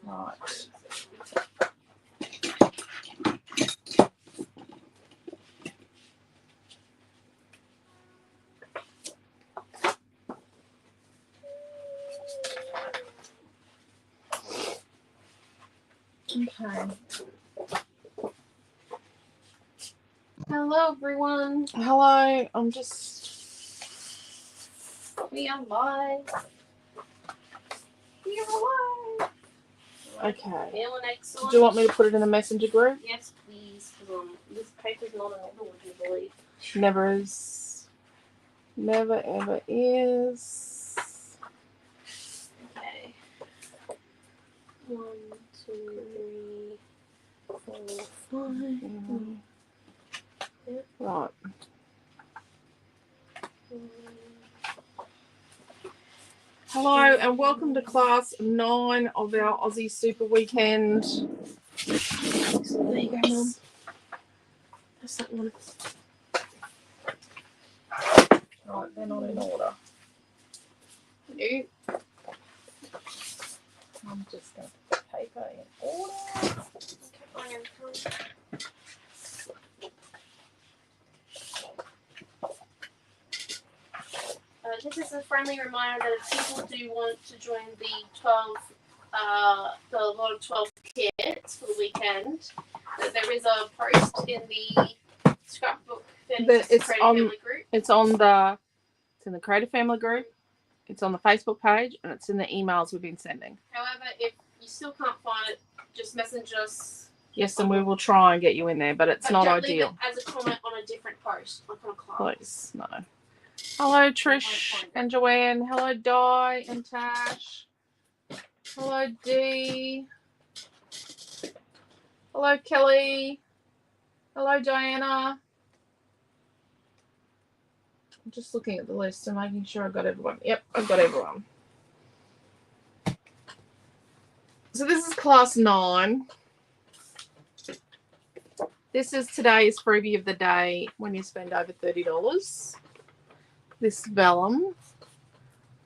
Right. Okay. Hello, everyone. Hello. I'm just. We are live. We are live. Okay. Feeling excellent. Do you want me to put it in the messenger group? Yes, please. This paper's not another, would you believe? Never is. Never ever is. Okay. 1, 2, 3, 4, 5. Yep. Right. Hello and welcome to class 9 of our Aussie Super Weekend. There you go, Mum. That's that one. Right, they're not in order. No. I'm just going to put the paper in order. Okay, this is a friendly reminder that if people do want to join the lot of 12 kits for the weekend, that there is a post in the Scrapbook Fantasies Family group. It's in the Creative Family group. It's on the Facebook page, and it's in the emails we've been sending. However, if you still can't find it, just message us. Yes, and we will try and get you in there, but it's not don't ideal. Leave it as a comment on a different post, like on a class. Please, no. Hello, Trish and Joanne. Hello, Di and Tash. Hello, Dee. Hello, Kelly. Hello, Diana. I'm just looking at the list and making sure I've got everyone. Yep, I've got everyone. So this is class 9. This is today's freebie of the day when you spend over $30. This vellum.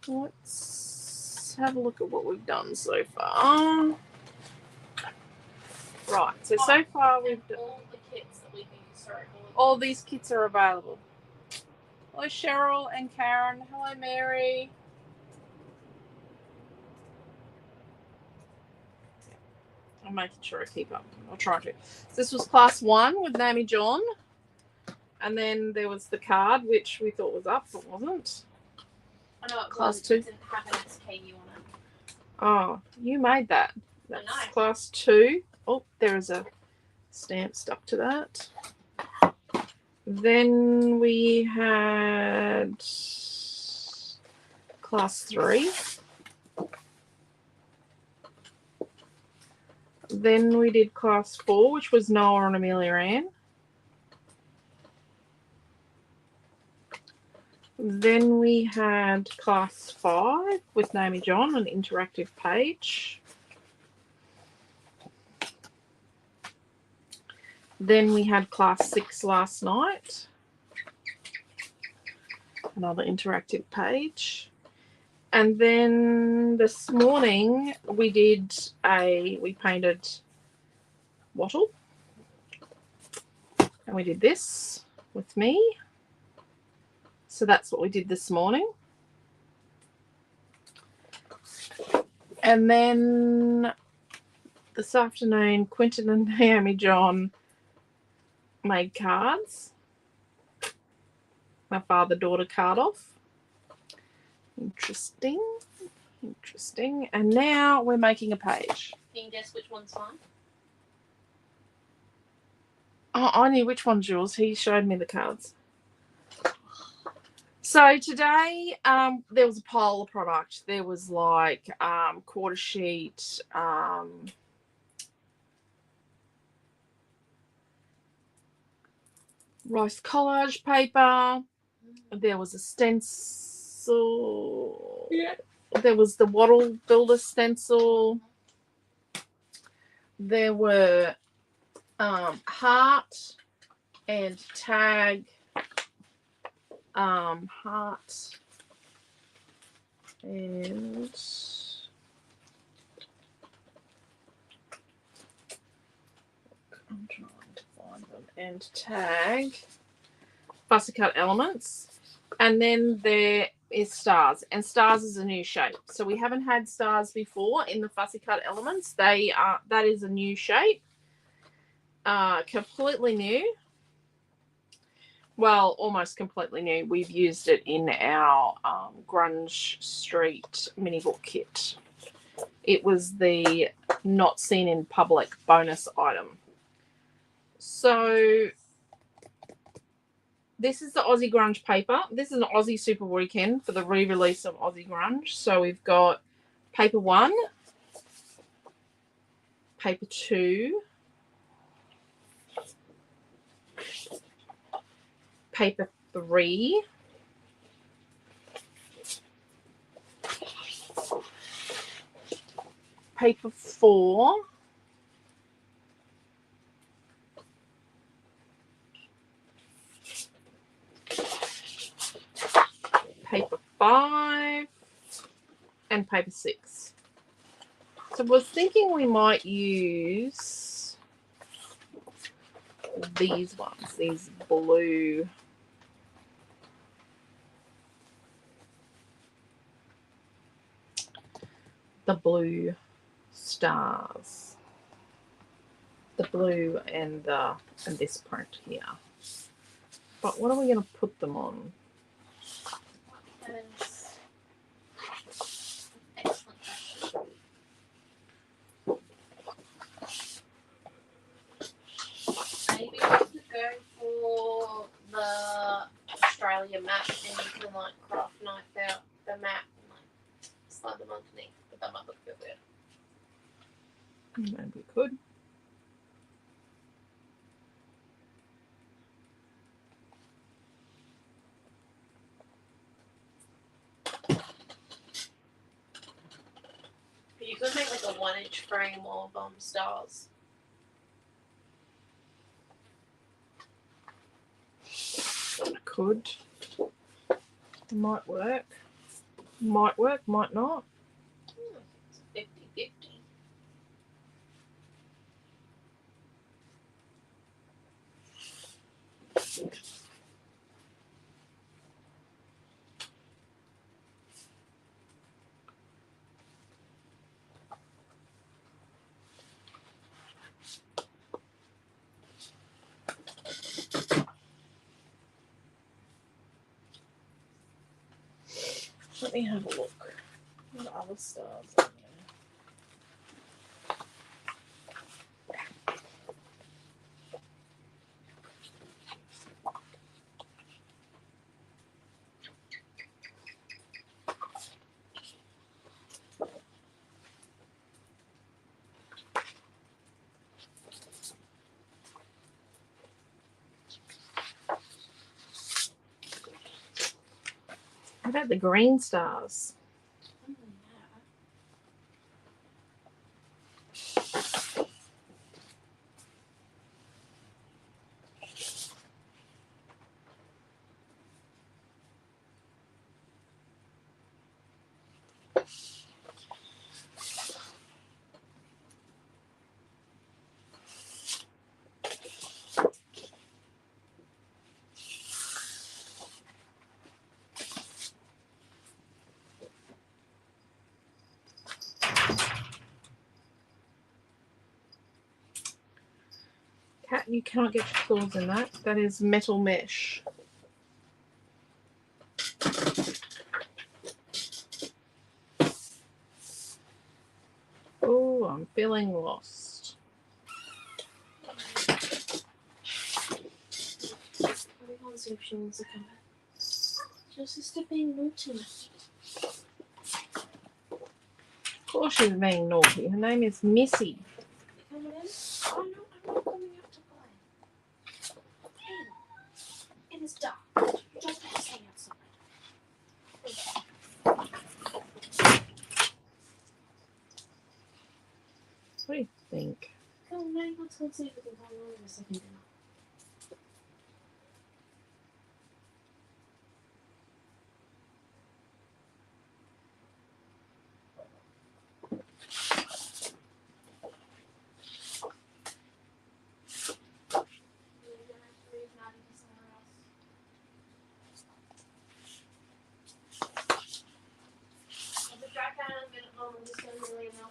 Let's have a look at what we've done so far. Right, so far we've done all the kits that we can use. Sorry, all these kits are available. Hello, Cheryl and Karen. Hello, Mary. I'm making sure I keep up. I'll try to. So this was class 1 with Naomi-Jon. And then there was the card, which we thought was up, but wasn't. I know it class was, 2. It didn't have an SKU on it. Oh, you made that. That's class 2. Oh, there is a stamp stuck to that. Then we had class 3. Then we did class 4, which was Noah and Amelia Ann. Then we had class 5 with Naomi-Jon, an interactive page. Then we had class 6 last night. Another interactive page. And then this morning we painted wattle. And we did this with me. So that's what we did this morning. And then this afternoon, Quentin and Naomi-Jon made cards. My father-daughter card off. Interesting. And now we're making a page. Can you guess which one's mine? Oh, I knew which one's yours. He showed me the cards. So today there was a pile of product. There was like quarter sheet, rice collage paper. There was a stencil. Yeah. There was the wattle builder stencil. There were heart and tag. Heart and and tag Fussy Cut Elements. And then there is Stars, and Stars is a new shape. So we haven't had Stars before in the Fussy Cut Elements. That is a new shape, completely new. Well, almost completely new. We've used it in our Grunge Street mini book kit. It was the not seen in public bonus item. So this is the Aussie Grunge paper. This is an Aussie Super Weekend for the re-release of Aussie Grunge. So we've got paper 1, paper 2, paper 3, paper 4, paper 5, and paper 6. So I was thinking we might use these ones, these blue. The blue stars. The blue and this print here. But what are we going to put them on? That is excellent question. Maybe we could go for the Australia map, and you can like craft knife out the map and like slide them underneath. But that might look a bit weird. Maybe we could. But you could make like a 1-inch frame of stars. Could. It might work. Might work, might not. It's 50-50. Let me have a look. What other stars are there? How about the green stars? Cat, you cannot get your claws in that. That is metal mesh. Oh, I'm feeling lost. Your sister being naughty. Of course she's being naughty. Her name is Missy. You coming in? Oh no, I'm not coming out to play. In. It is dark. You don't have to stay outside. What do you think? Come on, now let's go see if we can come over a second dinner.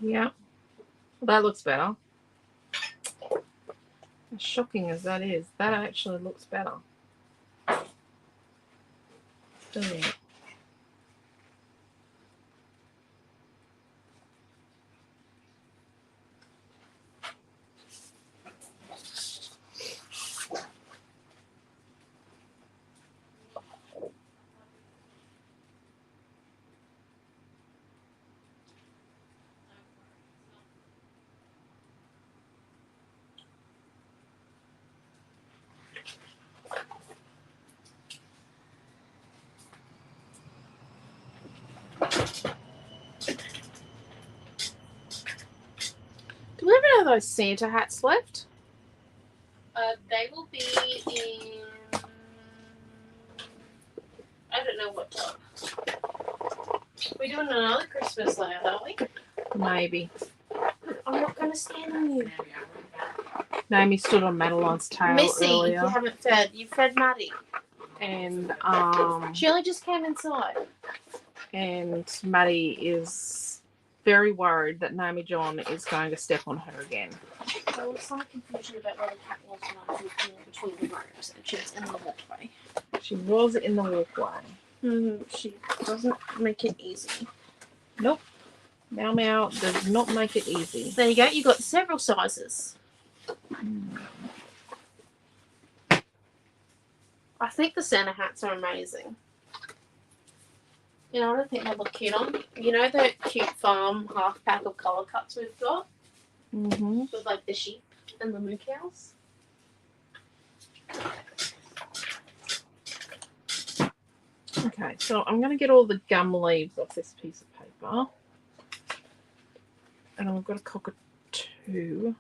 Yeah, that looks better. As shocking as that is, that actually looks better. Doesn't it? Do we have any of those Santa hats left? They will be in. I don't know what time. We're doing another Christmas layout, are we? Maybe. I'm not going to stand on you. Naomi stood on Madeline's tail Missy, earlier. you haven't fed. You fed Maddie. And She only just came inside. and Maddie is very worried that Naomi-Jon is going to step on her again. There was some confusion about where the cat was when I was looking in between the rooms, and she was in the walkway. She was in the walkway. She doesn't make it easy. Nope. Meow Meow does not make it easy. There you go. You got several sizes. I think the Santa hats are amazing. You know what I think they look cute on? You know the cute farm half pack of colour cuts we've got? Mm-hmm. With like the sheep and the moo cows? Okay, so I'm going to get all the gum leaves off this piece of paper. And I've got a cockatoo.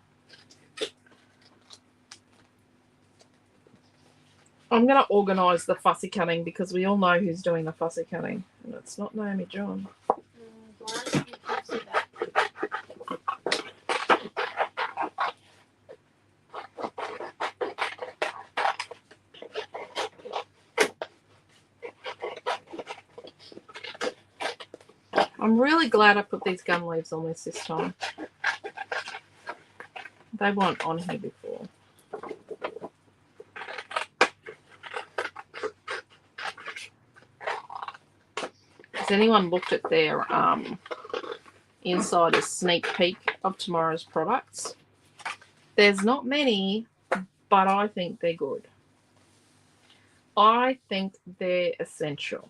I'm going to organise the fussy cutting because we all know who's doing the fussy cutting. And it's not Naomi-Jon. Why don't you can see that? I'm really glad I put these gum leaves on this time. They weren't on here before. Has anyone looked at their insider sneak peek of tomorrow's products? There's not many, but I think they're good. I think they're essential.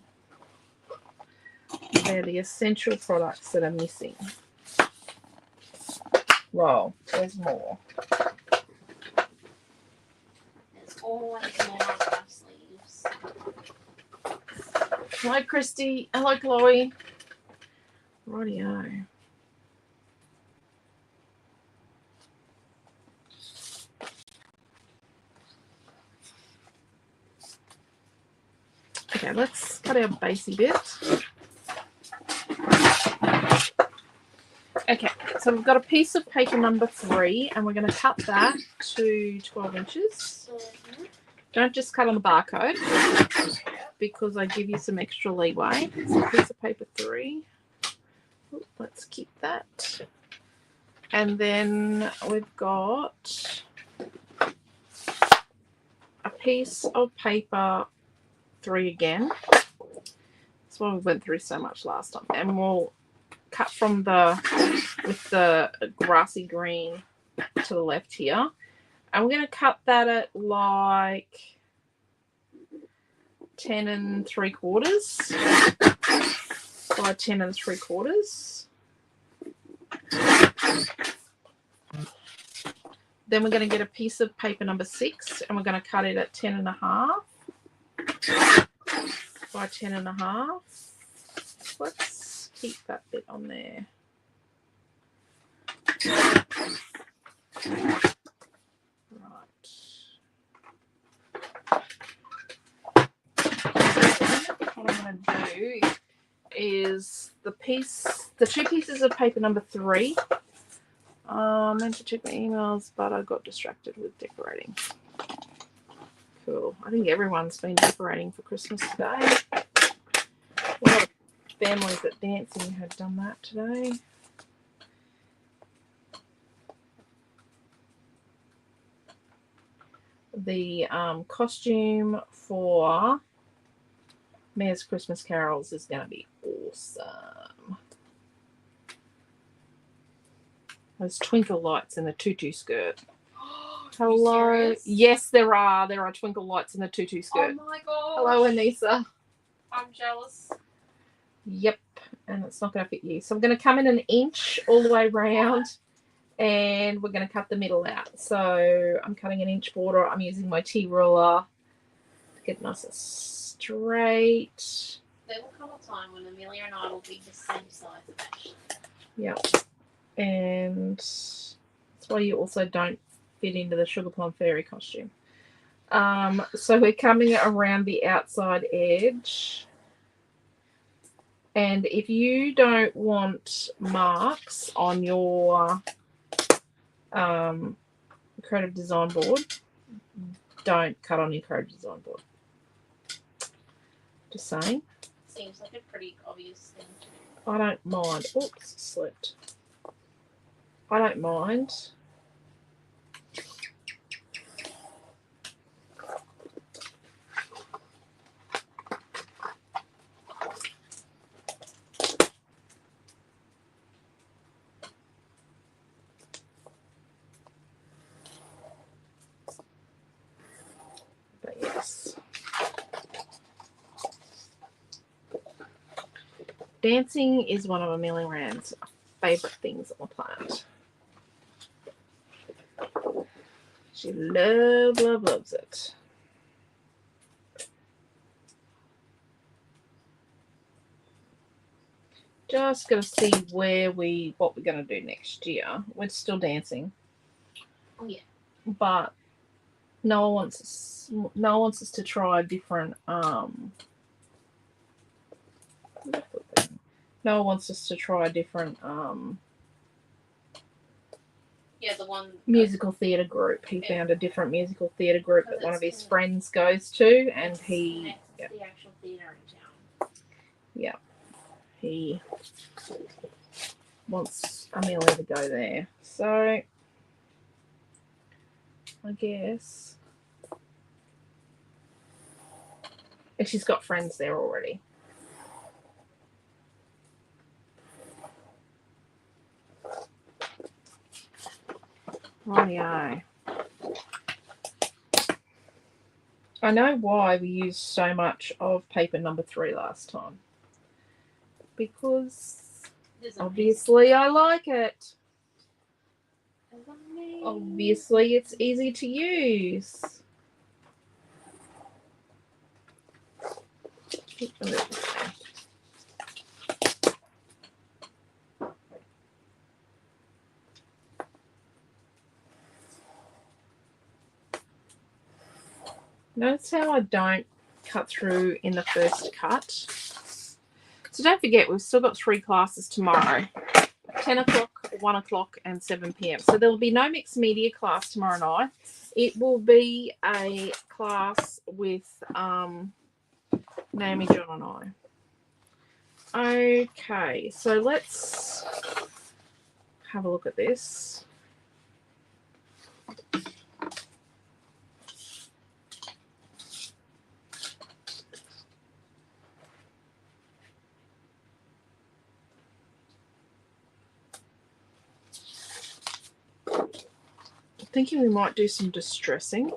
They're the essential products that are missing. Well, there's more. There's always more puff sleeves. Hello, Christy. Hello, Chloe. Rightio. Okay, let's cut our basey bit. Okay, so we've got a piece of paper number 3 and we're going to cut that to 12 inches. Don't just cut on the barcode because I give you some extra leeway. So piece of paper 3. Ooh, let's keep that. And then we've got a piece of paper 3 again. That's why we went through so much last time. And we'll cut from with the grassy green to the left here. And we're going to cut that at like 10 3/4 by 10 3/4. Then we're going to get a piece of paper number 6 and we're going to cut it at 10 1/2 by 10 1/2. Let's keep that bit on there. Right. What I'm going to do is the 2 pieces of paper number 3. I meant to check my emails, but I got distracted with decorating. Cool. I think everyone's been decorating for Christmas today. A lot of families at dancing had done that today. the costume for Mayor's Christmas Carols is going to be awesome. Those twinkle lights in the tutu skirt. Hello. Yes, there are. There are twinkle lights in the tutu skirt. Oh my god. Hello, Anissa. I'm jealous. Yep. And it's not going to fit you. So I'm going to come in an inch all the way around. And we're going to cut the middle out. So I'm cutting an inch border. I'm using my T-ruler to get nice and straight. There will come a time when Amelia and I will be the same size eventually. Yep. And that's why you also don't fit into the Sugar Plum Fairy costume. So we're coming around the outside edge. And if you don't want marks on your creative design board, don't cut on your creative design board. Just saying. Seems like a pretty obvious thing to do. I don't mind. Oops, slipped. I don't mind. But yes. Dancing is one of Amelia Rand's favourite things on the planet. She loves it. Just gonna see what we're gonna do next year. We're still dancing. Oh yeah. But Noah wants us to try different Noah wants us to try different Yeah, the one musical theatre group. He found a different musical theatre group that one of his friends goes to, and he the actual theatre in town. Yeah. He wants Amelia to go there. So I guess. And she's got friends there already. Rightio. I know why we used so much of paper number 3 last time. Because obviously I like it. Obviously it's easy to use. Notice how I don't cut through in the first cut. So don't forget, we've still got 3 classes tomorrow. 10 o'clock, 1 o'clock and 7 p.m. So there will be no mixed media class tomorrow night. It will be a class with Naomi-Jon and I. Okay, so let's have a look at this. Thinking we might do some distressing.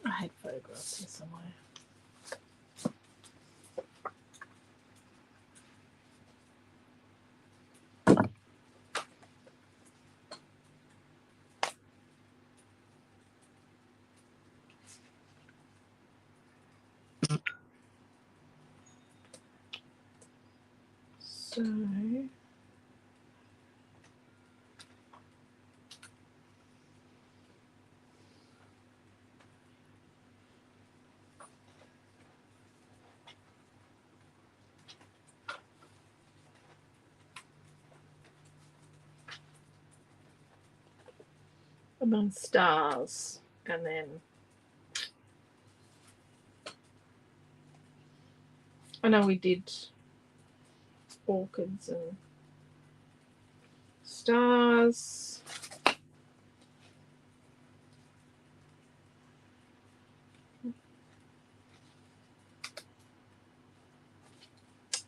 I had photographs here somewhere. So on stars, and then I know we did orchids and stars.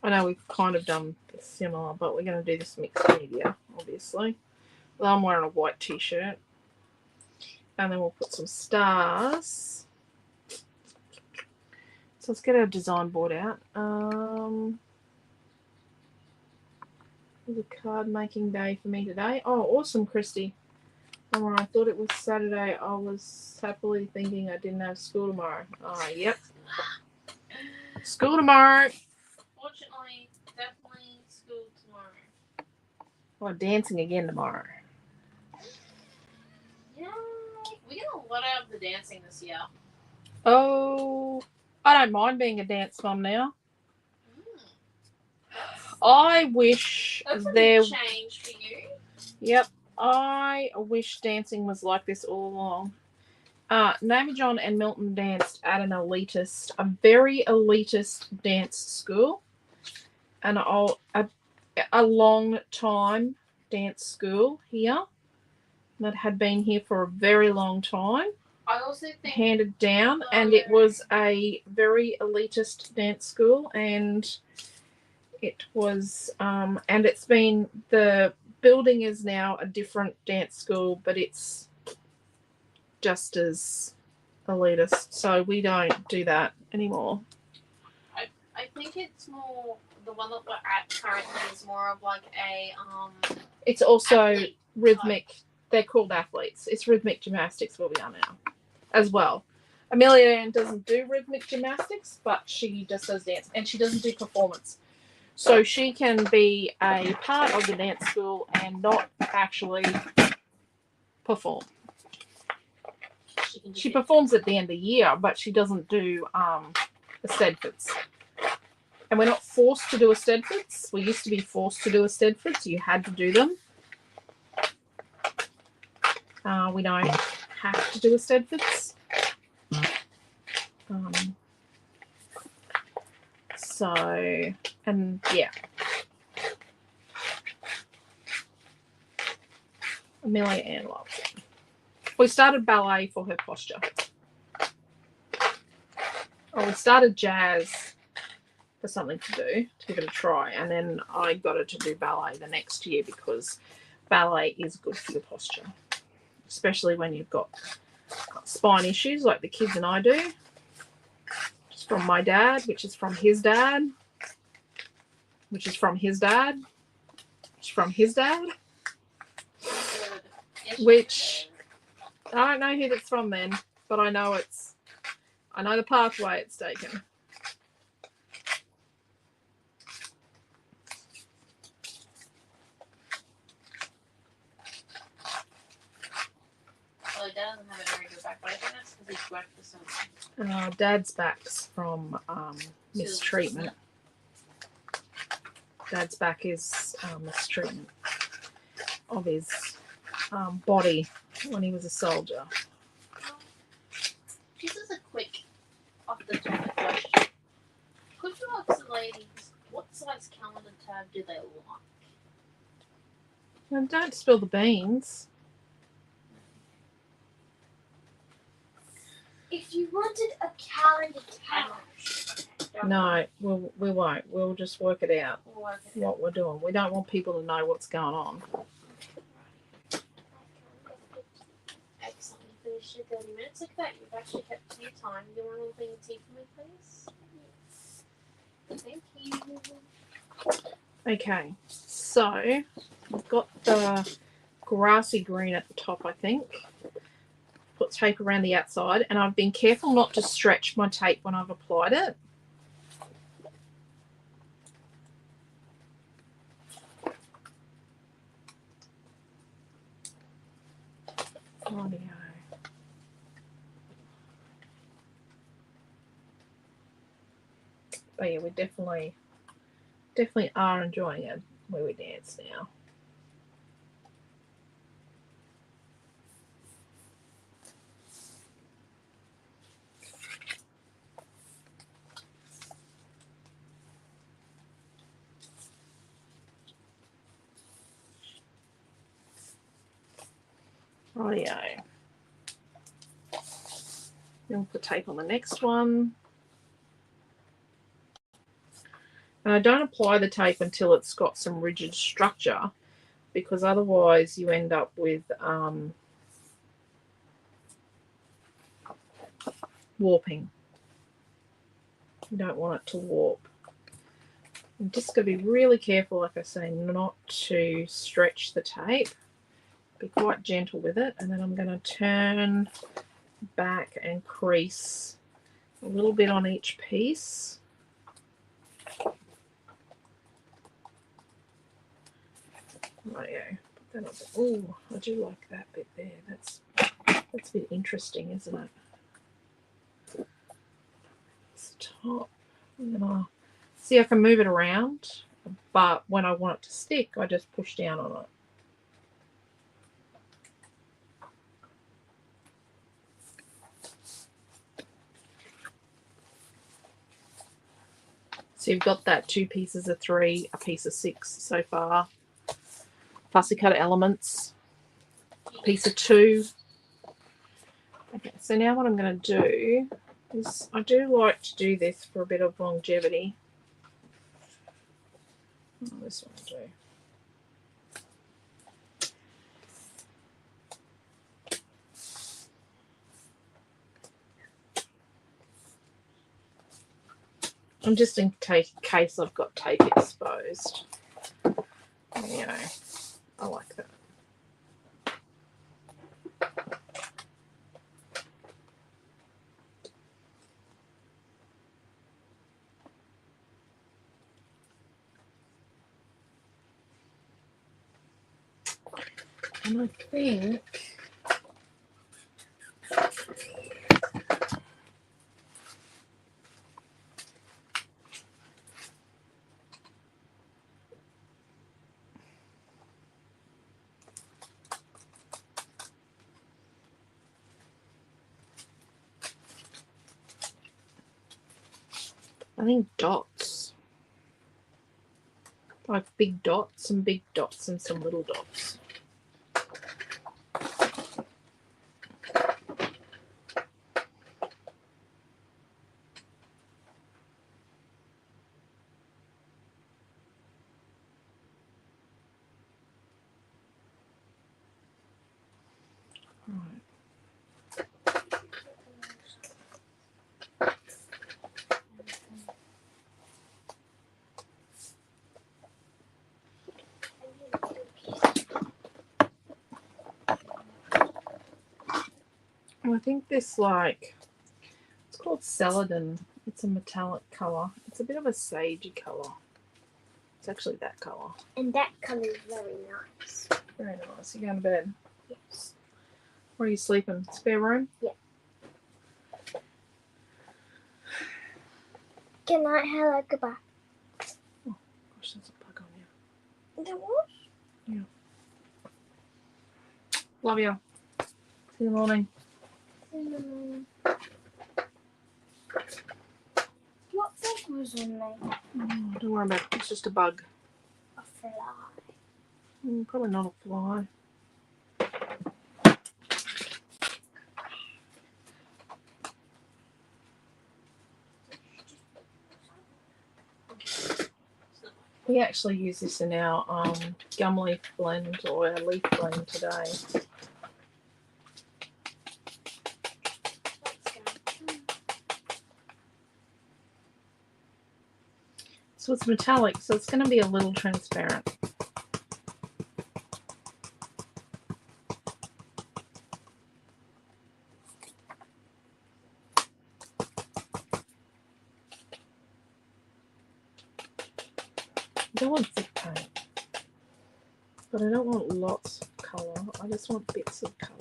I know we've kind of done similar, but we're going to do this mixed media, obviously. Well, I'm wearing a white t-shirt. And then we'll put some stars. So let's get our design board out. It was a card making day for me today. Oh, awesome, Christy. And when I thought it was Saturday, I was happily thinking I didn't have school tomorrow. Oh, yep. School tomorrow. Fortunately, definitely school tomorrow. Well, dancing again tomorrow. Yeah, we get a lot out of the dancing this year. Oh, I don't mind being a dance mum now. I wish That's a there. big change for you. Yep, I wish dancing was like this all along. Naomi-Jon and Milton danced at a very elitist dance school, and a long time dance school here that had been here for a very long time. I also think Handed down, and it was a very elitist dance school, and it was and it's been, the building is now a different dance school, but it's just as elitist, so we don't do that anymore. I think it's more, the one that we're at currently is more of like a It's also athlete rhythmic type. They're called athletes. It's rhythmic gymnastics where we are now as well. Amelia Ann doesn't do rhythmic gymnastics, but she just does dance, and she doesn't do performance. So she can be a part of the dance school and not actually perform. She performs at the end of the year, but she doesn't do Eisteddfods. And we're not forced to do Eisteddfods. We used to be forced to do Eisteddfods. You had to do them. We don't have to do Eisteddfods. So, and yeah. Amelia Ann loves it. We started ballet for her posture. We started jazz for something to do, to give it a try, and then I got her to do ballet the next year because ballet is good for your posture, especially when you've got spine issues like the kids and I do. It's from my dad, which is from his dad, which is from his dad, which is from his dad, which I don't know who that's from then, but I know the pathway it's taken. Well, Dad doesn't have a very good back, but I think that's because he's worked for something. Dad's back's from mistreatment. Dad's back is mistreatment of his body when he was a soldier. This is a quick off-the-topic question. Could you ask the ladies what size calendar tab do they like? Well, don't spill the beans. If you wanted a calendar tab. No, we won't. We'll just work it out. We'll work it What we're doing. We don't want people to know what's going on. Excellent. You finished your 30 minutes. Look at that. You've actually kept to your time. Do you want a little thing of tea for me, please? Thank you. Okay, so we've got the grassy green at the top, I think. Put tape around the outside, and I've been careful not to stretch my tape when I've applied it. Rightio. But yeah, we definitely are enjoying it where we dance now. Rightio. Then we'll put tape on the next one. And I don't apply the tape until it's got some rigid structure, because otherwise you end up with warping. You don't want it to warp. I'm just going to be really careful, like I say, not to stretch the tape. Be quite gentle with it, and then I'm going to turn back and crease a little bit on each piece. Rightio. Put that on. Oh, I do like that bit there. That's a bit interesting, isn't it? It's top. And then I'll see, I can move it around, but when I want it to stick, I just push down on it. So you've got that 2 pieces of 3, a piece of 6 so far. Fussy cut elements, a piece of 2. Okay, so now what I'm going to do is, I do like to do this for a bit of longevity. Oh, this one will do. I'm just in case I've got tape exposed. You know, I like that. And I think dots. Like big dots, some big dots and some little dots. I think this, like, it's called celadon. It's a metallic colour. It's a bit of a sagey colour. It's actually that colour. And that colour is very nice. Very nice. You going to bed? Yes. Where are you sleeping? Spare room? Yeah. Good night, hello, goodbye. Oh, gosh, there's a bug on you. There was? Yeah. Love you. See you in the morning. What bug was on me? Oh, don't worry about it. It's just a bug. A fly. Probably not a fly. We actually use this in our gum leaf blend, or our leaf blend today. So it's metallic, so it's going to be a little transparent. I don't want thick paint, but I don't want lots of colour. I just want bits of colour.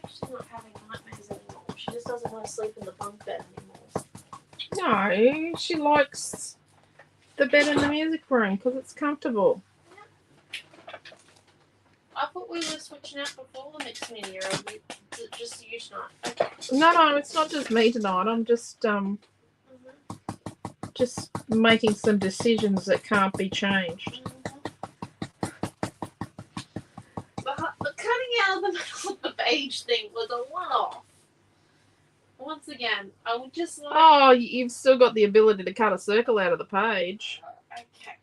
She's actually not having nightmares anymore. She just doesn't want to sleep in the bunk bed anymore. No, she likes the bed in the music room because it's comfortable. I thought we were switching out before the next mini, or just you tonight. Okay. No, it's not just me tonight. I'm just making some decisions that can't be changed. The cutting out of the middle of the page thing was a one-off. Once again, I would just like... Oh, you've still got the ability to cut a circle out of the page. Okay.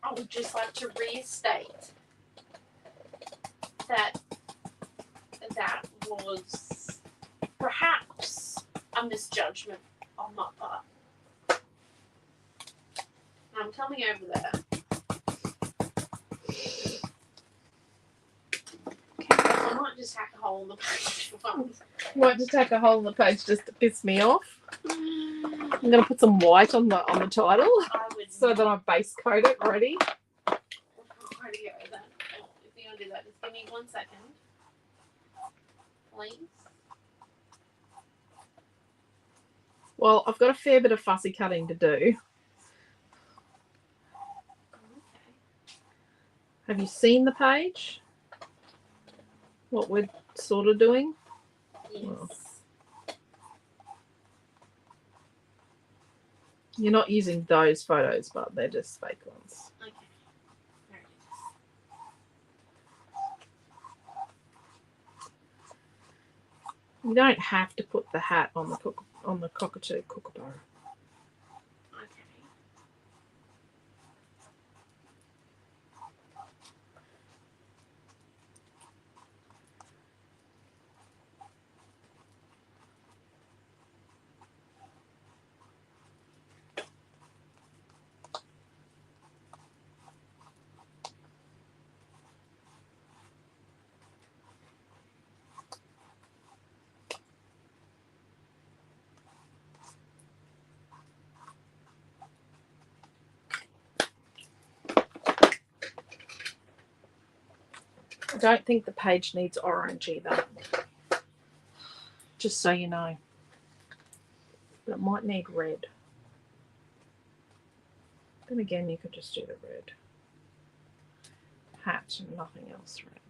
I would just like to restate that was perhaps a misjudgment on my part. I'm coming over there. I might just hack a hole in the page for fun. Might just take a hole in the page just to piss me off. I'm gonna put some white on the title I would so that I base coat it ready. Ready to go then. If you're gonna do that, just give me 1 second. Please. Well, I've got a fair bit of fussy cutting to do. Okay. Have you seen the page? What we're sort of doing? Yes. Well. You're not using those photos, but they're just fake ones. Okay. There it is. You don't have to put the hat on the cockatoo kookaburra. Okay. I don't think the page needs orange either. Just so you know. But it might need red. Then again, you could just do the red. Hat and nothing else red.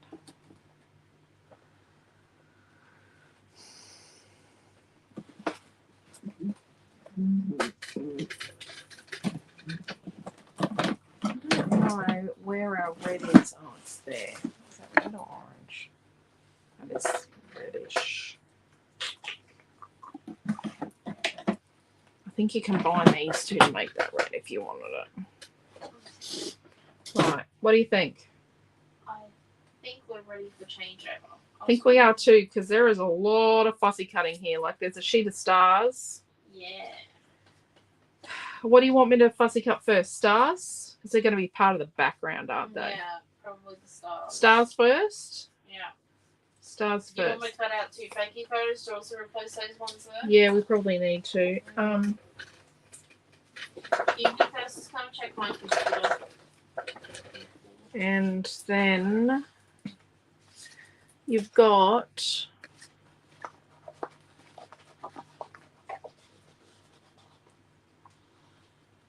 I don't know where our red is. Oh, it's there. Is that red or orange? That is reddish. I think you combine these two to make that red if you wanted it. Right. What do you think? I think we're ready for changeover. I think we are too, because there is a lot of fussy cutting here. Like there's a sheet of stars. Yeah. What do you want me to fussy cut first? Stars? Because they're going to be part of the background, aren't they? Yeah, probably the stars. Stars first? Yeah. Stars You want me first. to cut out 2 fakey photos to also replace those ones there? Yeah, we probably need to. You can first come check my computer. And then you've got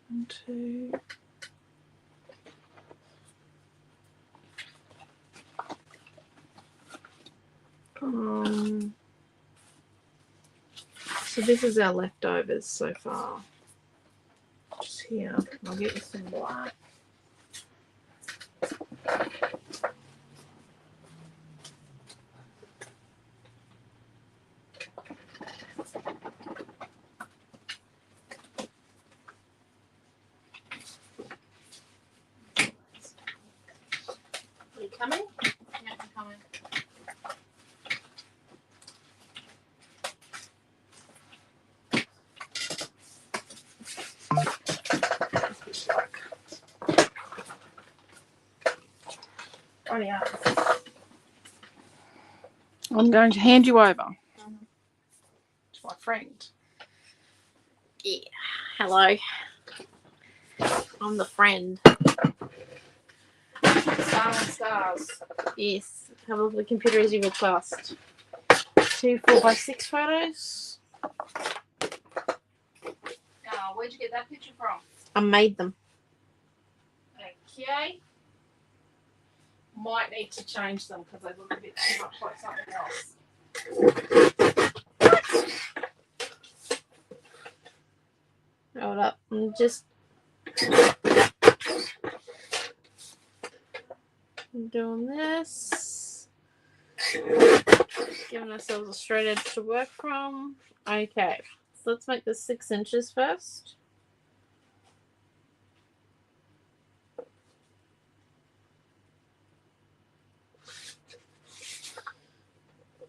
one, two. So this is our leftovers so far. Just here. I'll get you some black. Are you coming? Yeah, I'm coming. I'm going to hand you over to my friend. Yeah. Hello. I'm the friend. Stars. Yes. Have a look at the computer as you request. 2 4x6 photos. Where'd you get that picture from? I made them. Okay. Might need to change them because they look a bit too much like something else. Hold up. I'm just doing this. Giving ourselves a straight edge to work from. Okay. So let's make this 6 inches first.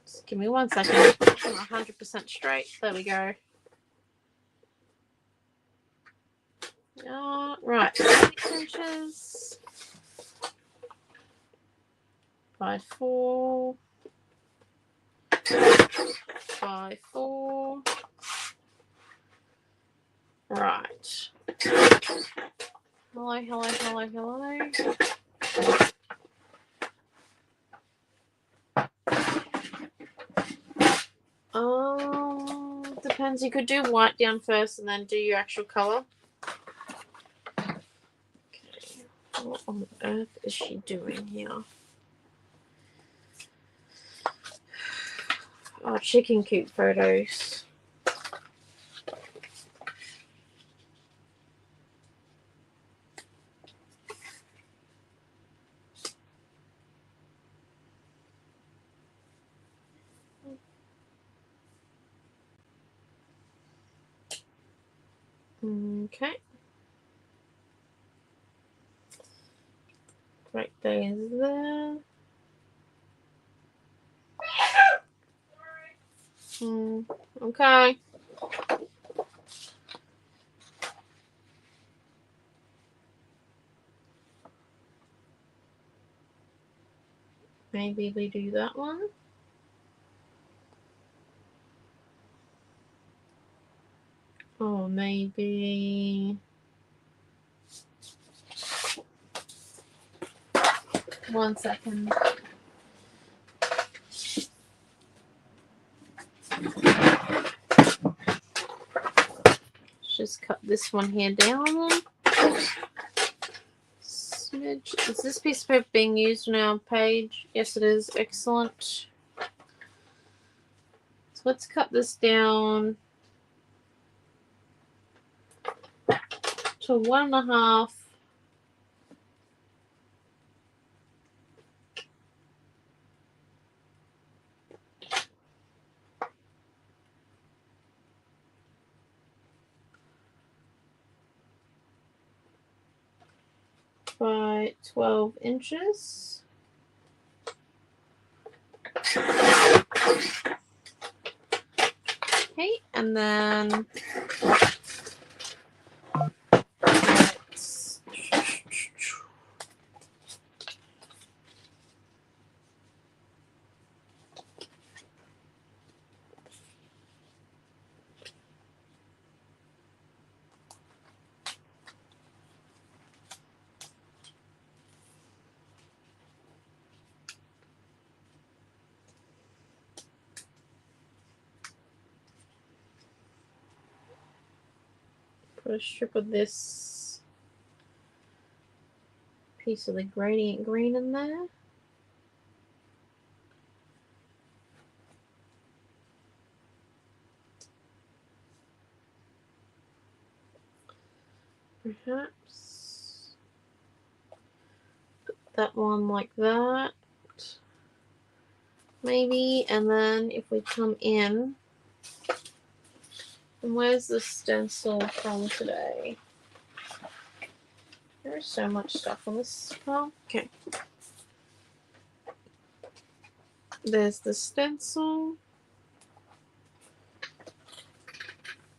Just give me 1 second. I'm 100% straight. There we go. Right, 6 inches by 4 by 4. Right. Hello, hello, hello, hello. Depends. You could do white down first and then do your actual color. Okay. What on earth is she doing here? Oh, chicken coop photos. Okay. Right there is there. Okay. Maybe we do that one. Or maybe 1 second. Just cut this one here down. Smidge. Is this piece of paper being used on our page? Yes, it is. Excellent. So let's cut this down to 1.5. By 12 inches. Okay, and then let's put a strip of this piece of the gradient green in there. Perhaps put that one like that. Maybe, and then if we come in, and where's the stencil from today? There's so much stuff on this file. Okay. There's the stencil.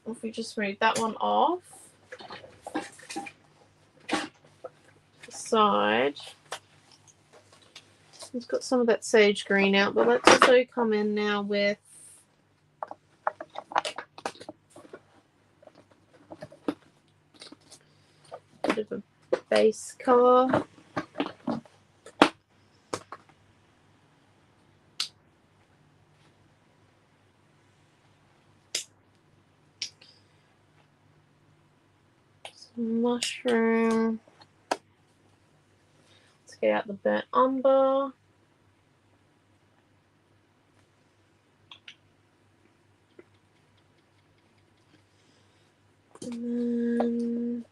If we just move that one off the side, it's got some of that sage green out, but let's also come in now with a bit of a base color. Mushroom. Let's get out the burnt umber. And then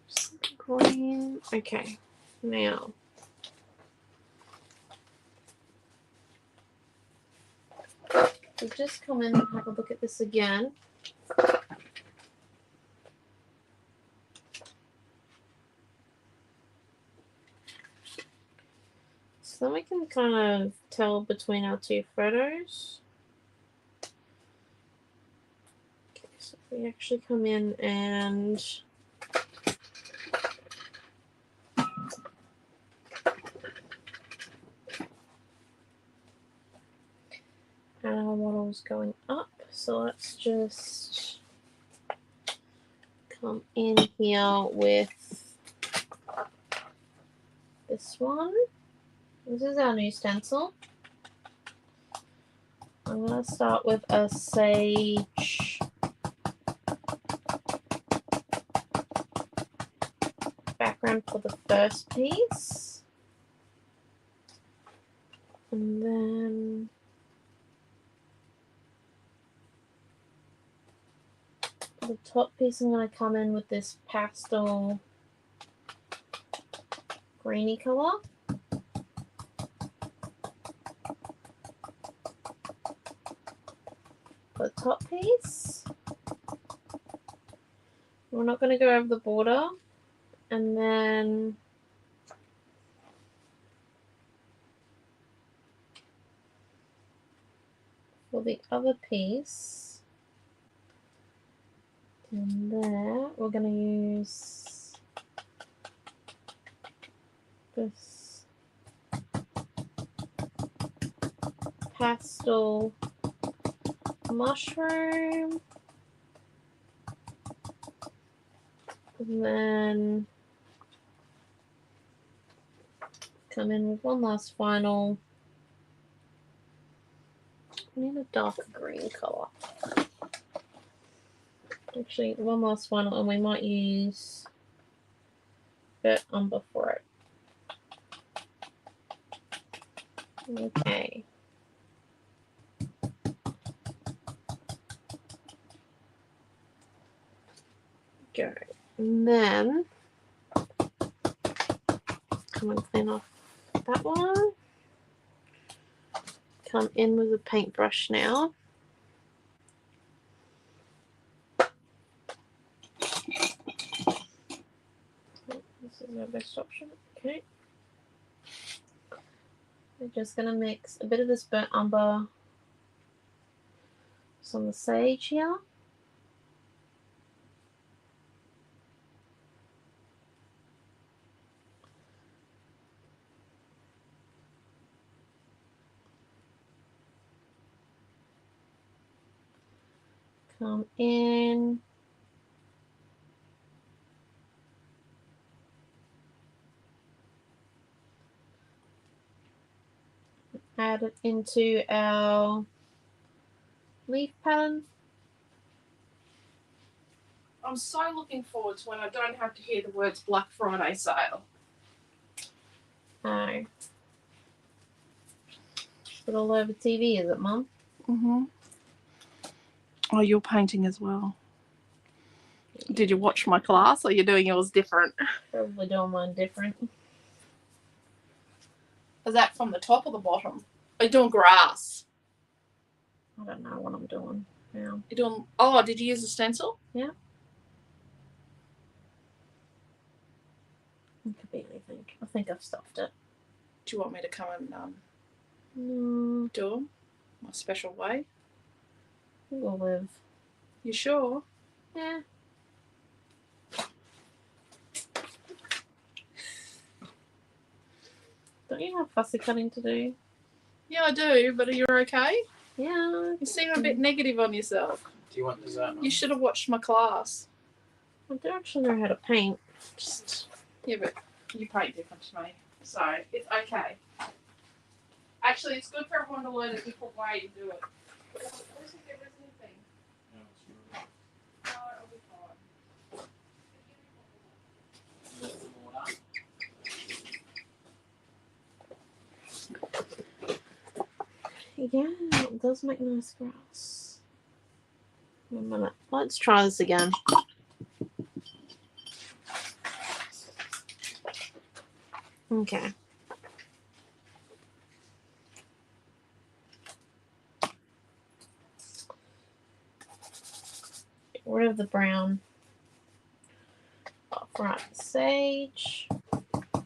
some green. Okay, now we'll just come in and have a look at this again. So then we can kind of tell between our two photos. Okay, so if we actually come in and our model's going up, so let's just come in here with this one. This is our new stencil. I'm going to start with a sage background for the first piece. And then for the top piece, I'm going to come in with this pastel greeny colour. For the top piece, we're not going to go over the border, and then for the other piece, and there we're going to use this pastel mushroom, and then come in with one last final. I need a darker green colour. Actually, one last final, and we might use burnt umber for it. Okay. Go. And then come and clean off that one. Come in with a paintbrush now. This is our best option. Okay. We're just going to mix a bit of this burnt umber, some of the sage here. Come in. Add it into our leaf pattern. I'm so looking forward to when I don't have to hear the words Black Friday sale. Oh. Put all over TV, is it, Mum? Mm-hmm. Oh, you're painting as well. Yeah. Did you watch my class, or you're doing yours different? Probably doing mine different. Is that from the top or the bottom? Are you doing grass? I don't know what I'm doing now. You're doing... Oh, did you use a stencil? Yeah. It could be anything. I think I've stuffed it. Do you want me to come and No. do them my special way? We'll live. You sure? Yeah. Don't you have fussy cutting to do? Yeah, I do, but are you okay? Yeah. You seem a bit negative on yourself. Do you want dessert? You should have watched my class. I do actually know how to paint. Just... Yeah, but you paint different to me, so it's okay. Actually, it's good for everyone to learn a different way to do it. Yeah, it does make nice grass. One minute. Let's try this again. Okay. Get rid of the brown. Upright sage.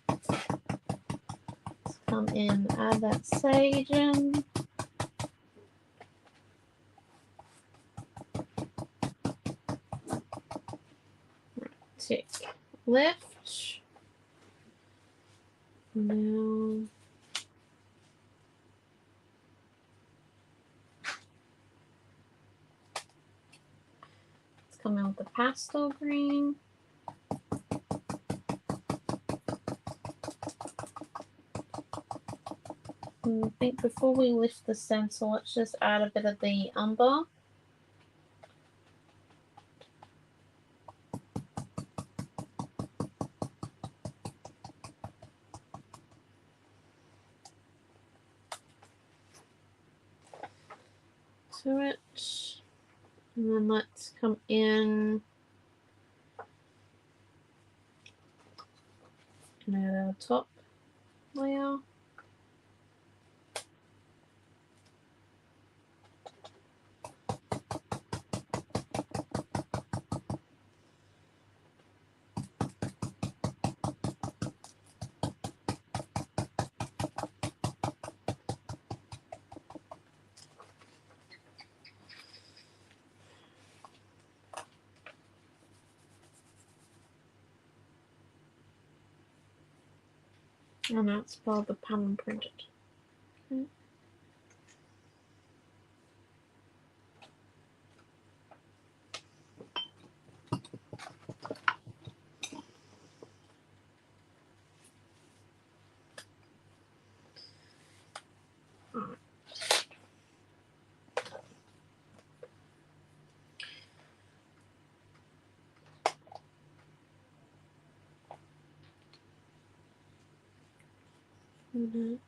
Let's come in, add that sage in. Tick left. Now let's come in with the pastel green. And I think before we lift the stencil, let's just add a bit of the umber. To it, and then let's come in and add our top layer. And that's for the pattern printed. Okay. Alright. Mhm.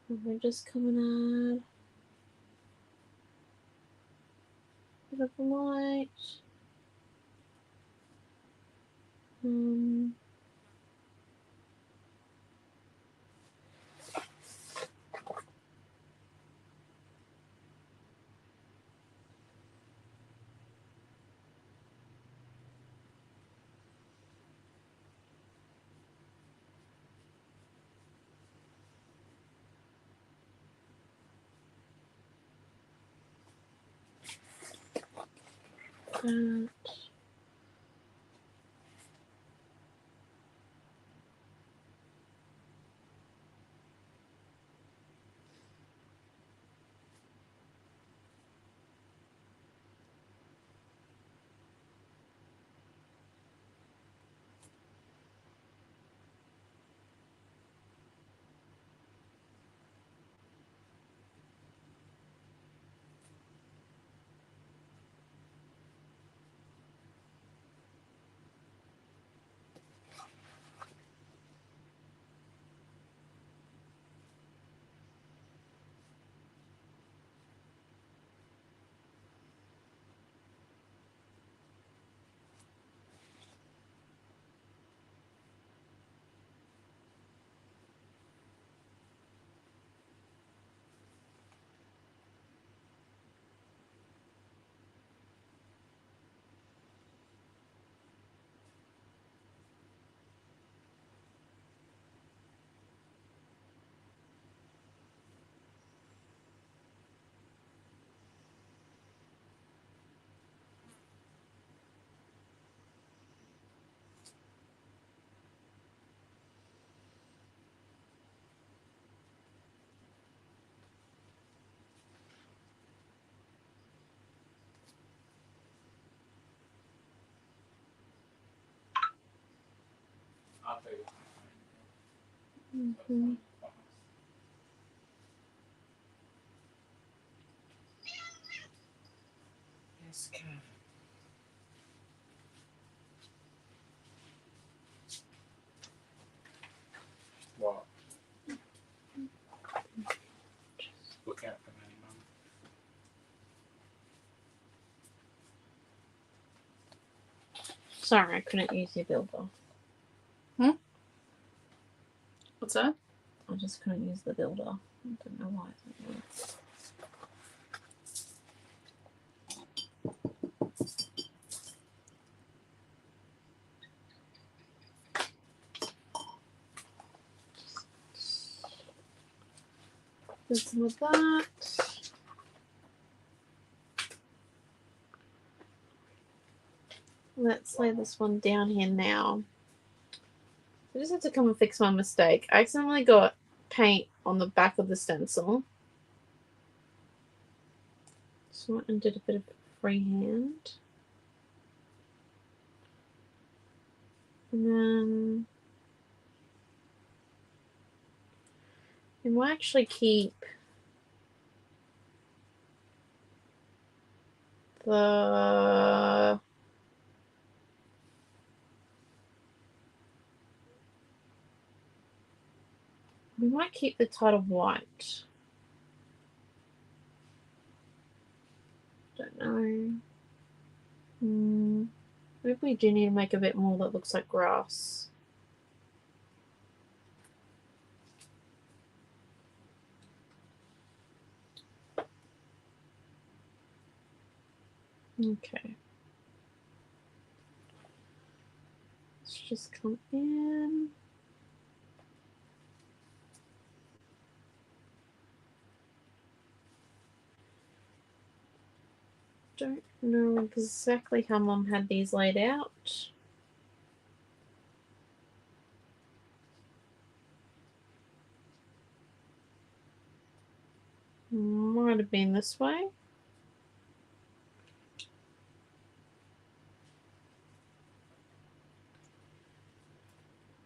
And we're just coming add a bit of light. And Mm-hmm. Yes, Kev. What? Look out for me, Mum. Sorry, I couldn't use your builder. What's that? I just couldn't use the builder. I don't know why. Did some of that. Let's lay this one down here now. I just had to come and fix my mistake. I accidentally got paint on the back of the stencil. So I went and did a bit of freehand. And then we might actually keep the title white. Don't know. Maybe we do need to make a bit more that looks like grass. Okay. Let's just come in. Don't know exactly how Mum had these laid out. Might have been this way.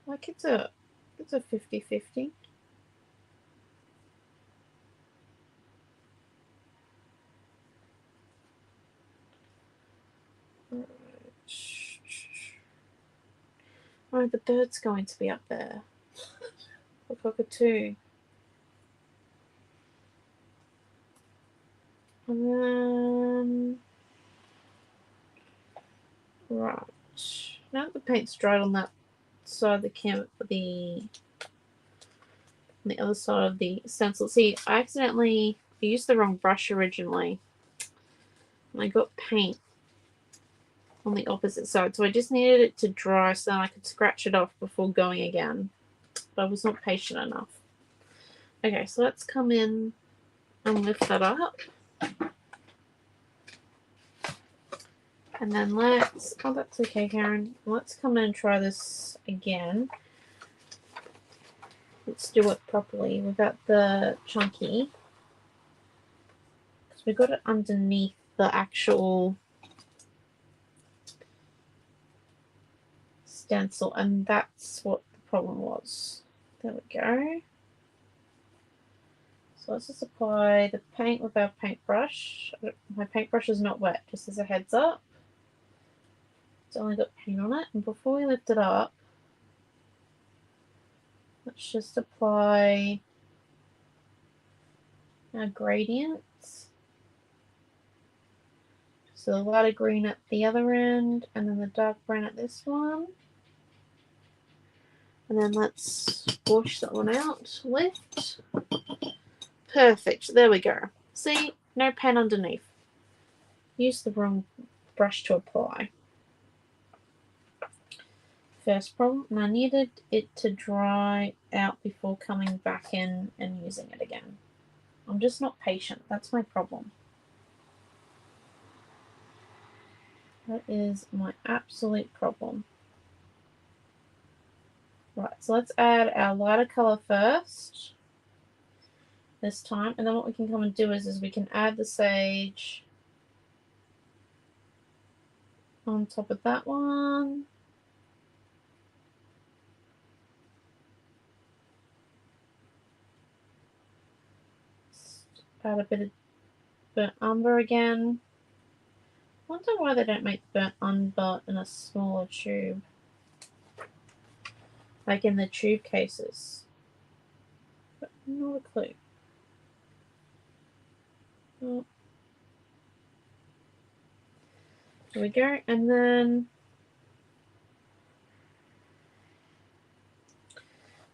Like it's a 50-50. Oh, the bird's going to be up there. The cockatoo. And then... Right. Now that the paint's dried on that side of the camp, on the other side of the stencil. See, I used the wrong brush originally. And I got paint on the opposite side. So I just needed it to dry so then I could scratch it off before going again. But I was not patient enough. Okay, so let's come in and lift that up. And then let's... Oh, that's okay, Karen. Let's come in and try this again. Let's do it properly without the chunky. Because we got it underneath the actual stencil, and that's what the problem was. There we go. So let's just apply the paint with our paintbrush. My paintbrush is not wet, just as a heads up. It's only got paint on it. And before we lift it up, let's just apply our gradients. So the lighter green at the other end, and then the dark brown at this one. And then let's wash that one out. Lift. Perfect. There we go. See? No paint underneath. Use the wrong brush to apply. First problem, and I needed it to dry out before coming back in and using it again. I'm just not patient. That's my problem. That is my absolute problem. Right, so let's add our lighter colour first. This time, and then what we can come and do is we can add the sage on top of that one. add a bit of burnt umber again. I wonder why they don't make burnt umber in a smaller tube, like in the tube cases. But not a clue. Oh. There we go, and then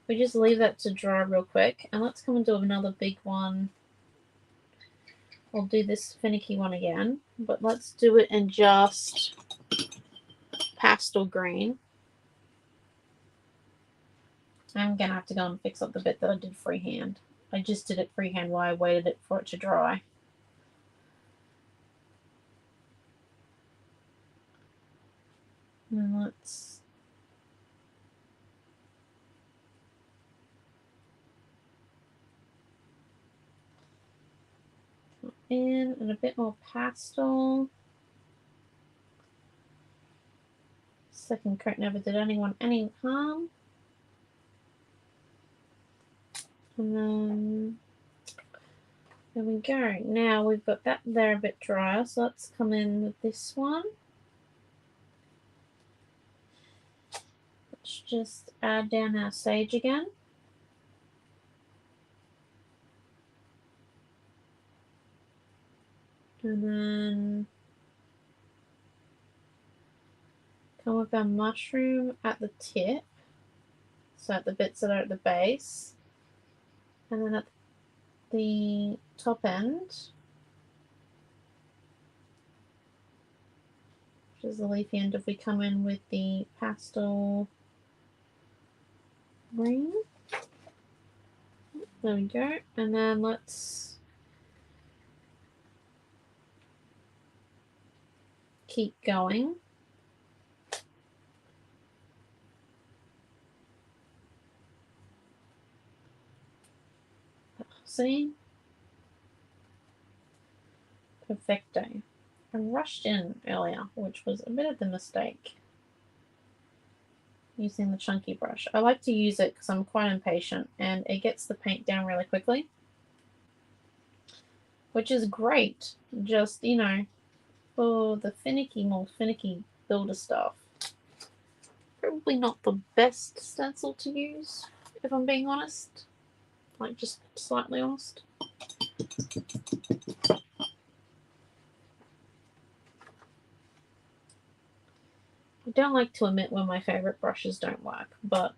we just leave that to dry real quick, and let's come and do another big one. I'll do this finicky one again, but let's do it in just pastel green. I'm gonna have to go and fix up the bit that I did freehand. I just did it freehand while I waited it for it to dry. And let's put in and a bit more pastel. Second coat never did anyone any harm. And then there we go. Now we've got that there a bit drier, so let's come in with this one. Let's just add down our sage again. And then come with our mushroom at the tip, so at the bits that are at the base, and then at the top end, which is the leafy end, if we come in with the pastel green. There we go, and then let's keep going. See? Perfecto. I rushed in earlier, which was a bit of the mistake. Using the chunky brush. I like to use it because I'm quite impatient and it gets the paint down really quickly. Which is great. Just, you know, for the more finicky builder stuff. Probably not the best stencil to use, if I'm being honest. Like, just slightly honest. I don't like to admit when my favourite brushes don't work, but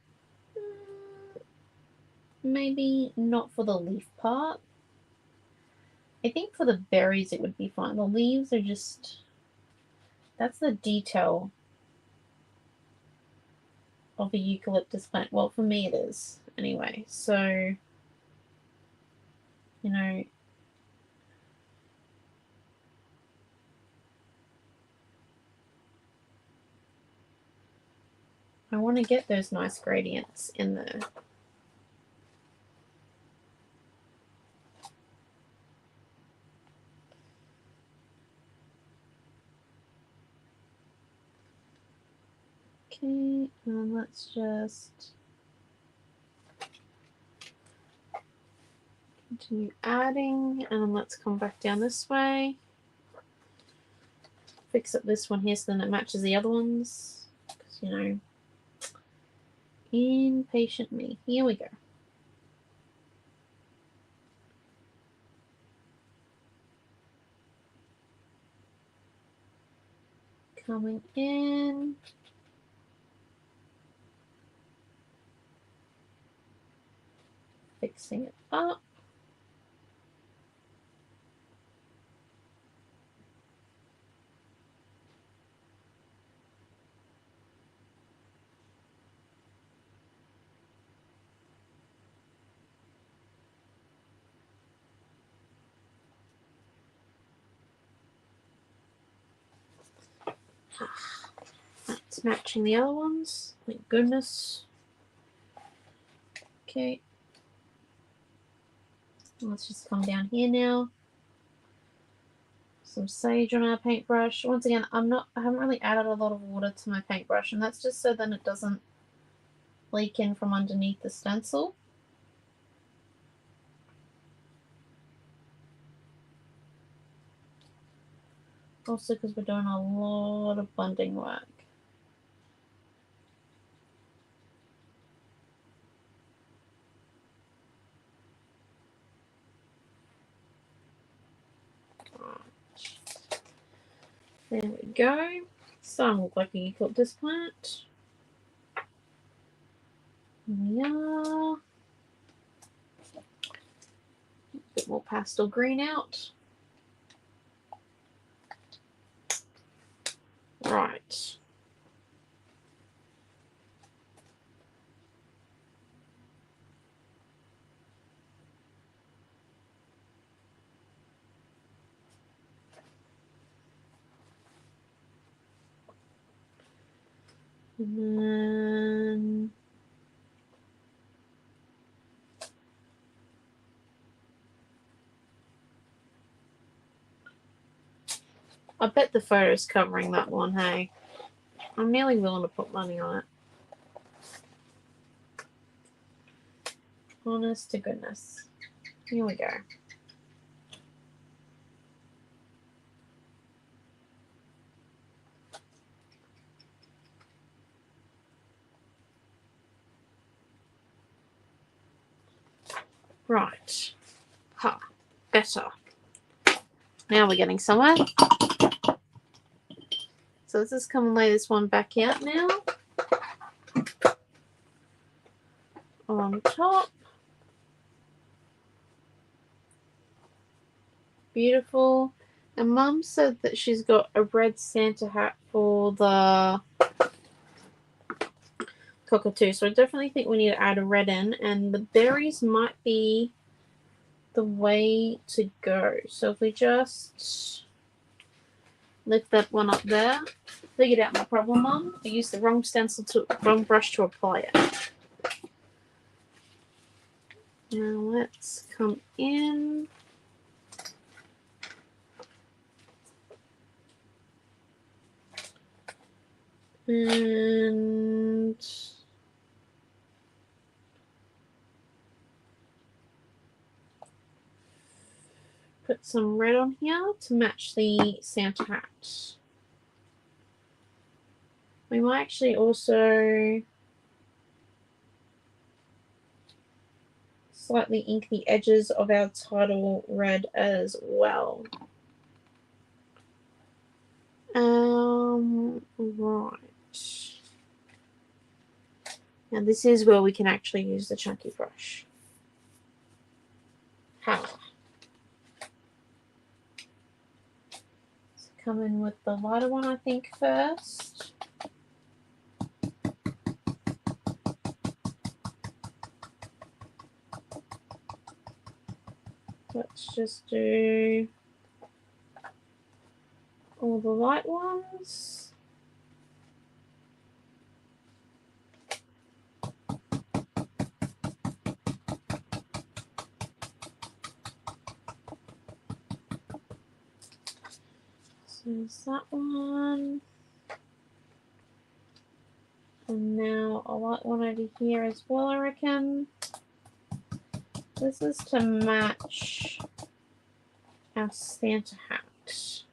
maybe not for the leaf part. I think for the berries it would be fine. The leaves are just... that's the detail of a eucalyptus plant. Well, for me it is, anyway. So, you know... I want to get those nice gradients in there. Okay, and let's just continue adding, and let's come back down this way. Fix up this one here so then it matches the other ones. Because, you know, impatient me. Here we go. Coming in. Fixing it up. That's matching the other ones. Thank goodness. Okay. Let's just come down here now. Some sage on our paintbrush. Once again, I haven't really added a lot of water to my paintbrush, and that's just so then it doesn't leak in from underneath the stencil. Also because we're doing a lot of blending work. There we go. Some look like a eucalyptus plant. Yeah. A bit more pastel green out. Right. And then I bet the photo's covering that one, hey. I'm nearly willing to put money on it. Honest to goodness. Here we go. Right. Ha. Better. Now we're getting somewhere. So let's just come and lay this one back out now. On top. Beautiful. And Mum said that she's got a red Santa hat for the cockatoo. So I definitely think we need to add a red in. And the berries might be the way to go. So if we just lift that one up there. Figured out my problem, Mum. I used the wrong wrong brush to apply it. Now let's come in. And put some red on here to match the Santa hat. We might actually also slightly ink the edges of our title red as well. Right. Now this is where we can actually use the chunky brush. Ha. So come in with the lighter one, I think, first. Let's just do all the light ones. So there's that one. And now a light one over here as well, I reckon. This is to match our Santa hat.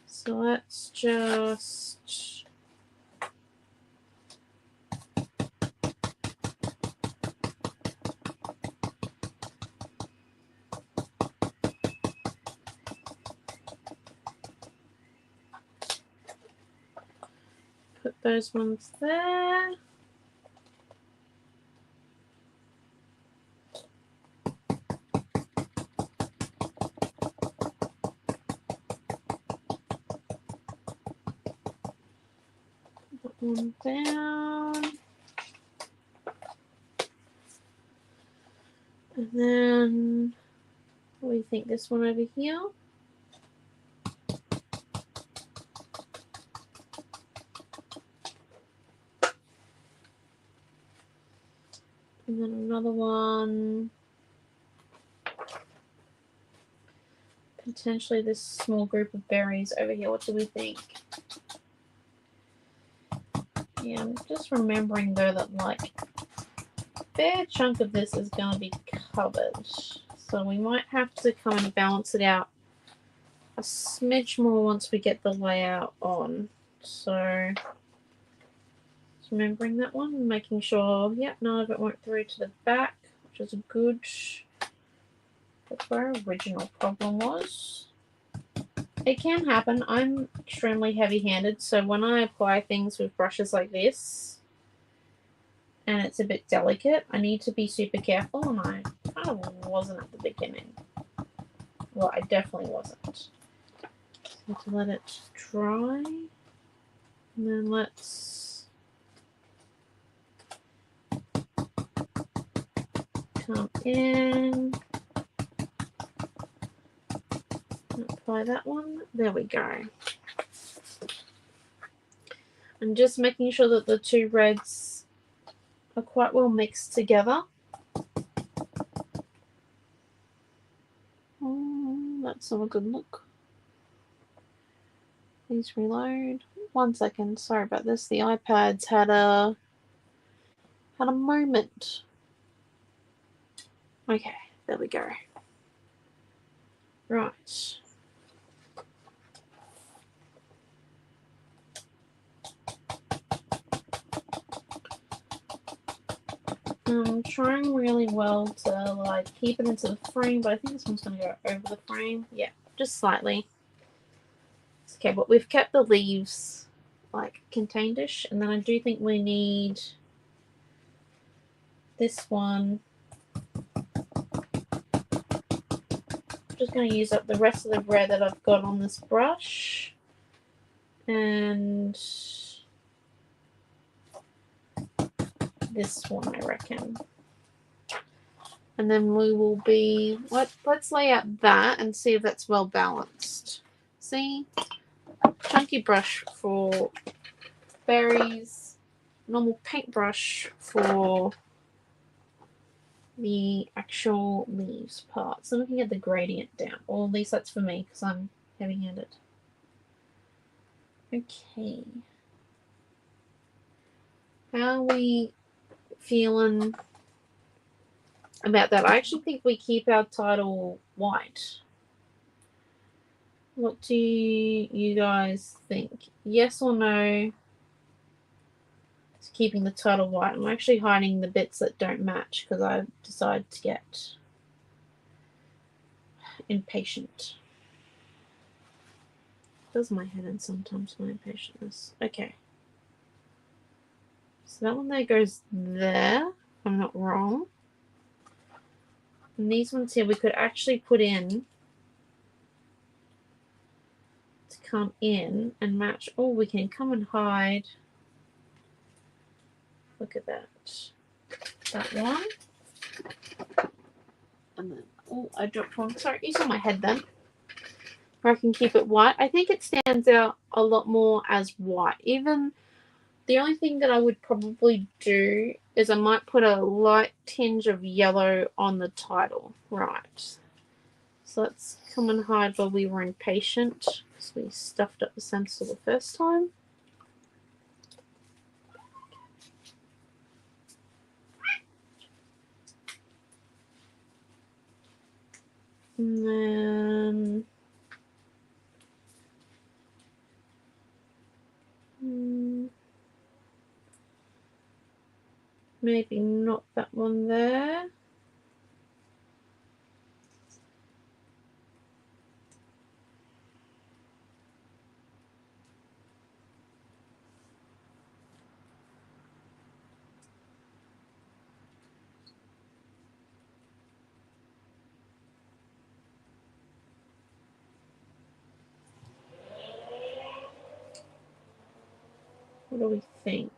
So let's just put those ones there. One down, and then what do you think? This one over here. And then another one. Potentially this small group of berries over here. What do we think? Yeah, I'm just remembering though that like a fair chunk of this is going to be covered. So we might have to come and balance it out a smidge more once we get the layout on. So just remembering that one, making sure, yep, none of it went through to the back, which is a good. That's where our original problem was. It can happen. I'm extremely heavy-handed, so when I apply things with brushes like this, and it's a bit delicate, I need to be super careful, and I kind of wasn't at the beginning. Well, I definitely wasn't. So to let it dry, and then let's come in. Apply that one. There we go. I'm just making sure that the two reds are quite well mixed together. That's not a good look. Please reload. 1 second. Sorry about this. The iPad's had a moment. Okay, there we go. Right. I'm trying really well to like keep it into the frame, but I think this one's going to go over the frame. Yeah, just slightly. It's okay, but we've kept the leaves like contained-ish, and then I do think we need this one. I'm just going to use up the rest of the red that I've got on this brush, and this one I reckon. And then we will be, let's lay out that and see if that's well balanced. See? Chunky brush for berries, normal paintbrush for the actual leaves part. So looking at the gradient down, or at least that's for me because I'm heavy-handed. Okay. How are we feeling about that? I actually think we keep our title white. What do you guys think? Yes or no to keeping the title white? I'm actually hiding the bits that don't match because I decided to get impatient. It does my head in sometimes, my impatientness. Okay. So that one there goes there, if I'm not wrong. And these ones here we could actually put in to come in and match. Oh, we can come and hide. Look at that. That one. And then, oh, I dropped one. Sorry, you saw my head then. Or I can keep it white. I think it stands out a lot more as white. Even the only thing that I would probably do is I might put a light tinge of yellow on the title. Right. So let's come and hide while we were impatient because we stuffed up the stencil the first time. And then maybe not that one there. What do we think?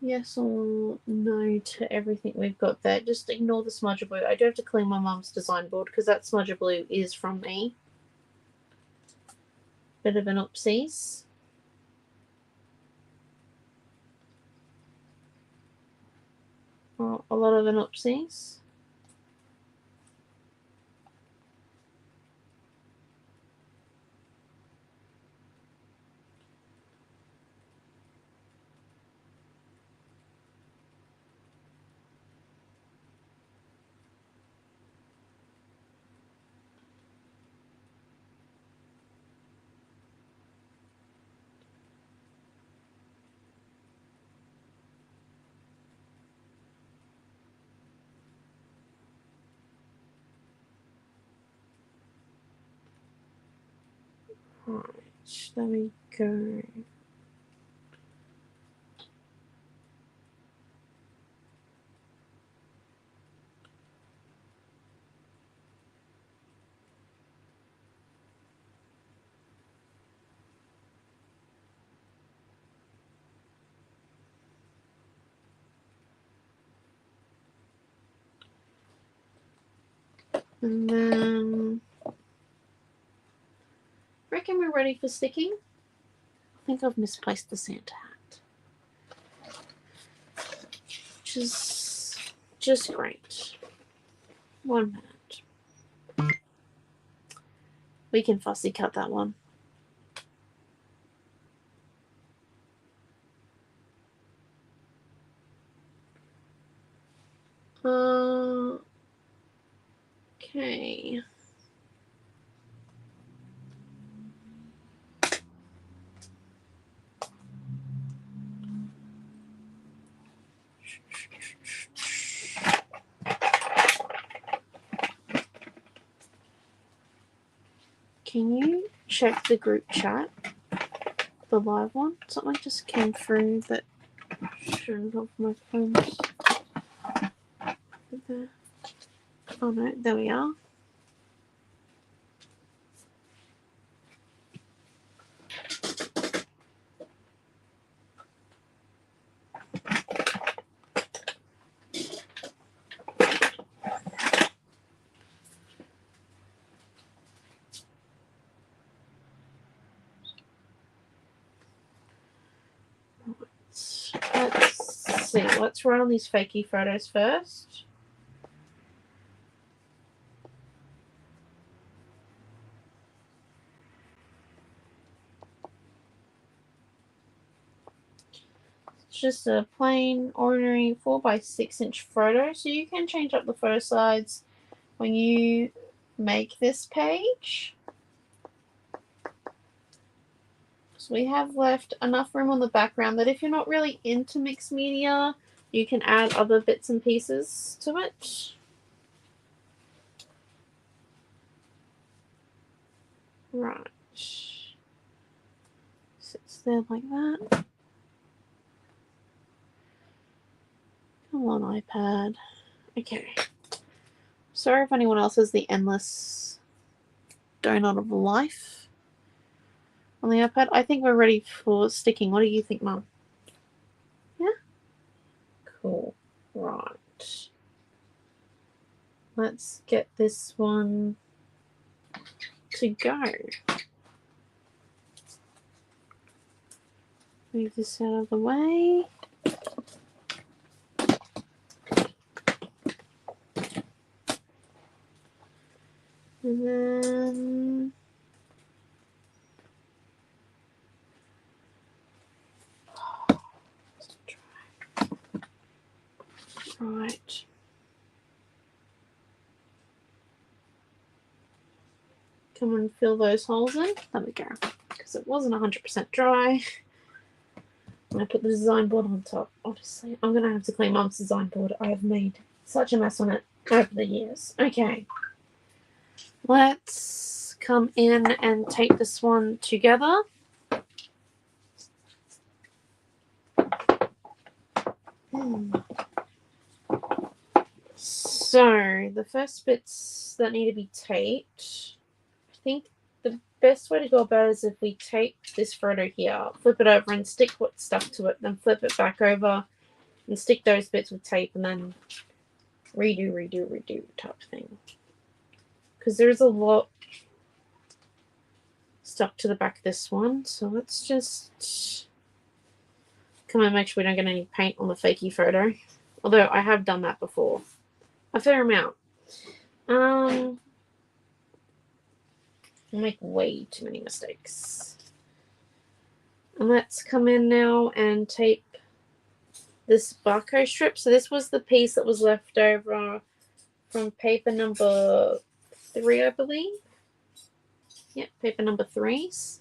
Yes or no to everything we've got there. Just ignore the smudge blue. I do have to clean my mum's design board because that smudge blue is from me. Bit of an oopsies. Oh, a lot of an oopsies. Right, there we go. And then, reckon we're ready for sticking. I think I've misplaced the Santa hat, which is just great. 1 minute. We can fussy cut that one. Okay. Can you check the group chat? The live one? Something just came through that shouldn't have my phone. Oh no, there we are. Let's see, let's run on these fakey photos first. It's just a plain, ordinary 4x6 photo, so you can change up the photo size when you make this page. So we have left enough room on the background that if you're not really into mixed media, you can add other bits and pieces to it. Right. Sits there like that. Come on, iPad. Okay. Sorry if anyone else has the endless donut of life on the iPad. I think we're ready for sticking. What do you think, Mum? Yeah? Cool. Right. Let's get this one to go. Move this out of the way. And then right. Come and fill those holes in. There we go. Because it wasn't 100% dry. And I put the design board on top. Honestly, I'm going to have to clean Mum's design board. I have made such a mess on it over the years. Okay. Let's come in and tape this one together. So, the first bits that need to be taped, I think the best way to go about it is if we tape this photo here, flip it over and stick what's stuck to it, then flip it back over and stick those bits with tape and then redo type thing. Because there's a lot stuck to the back of this one, so let's just come and make sure we don't get any paint on the fakey photo. Although I have done that before. A fair amount. I make way too many mistakes. And let's come in now and tape this barcode strip. So this was the piece that was left over from paper number 3, I believe. Yep, paper number 3s.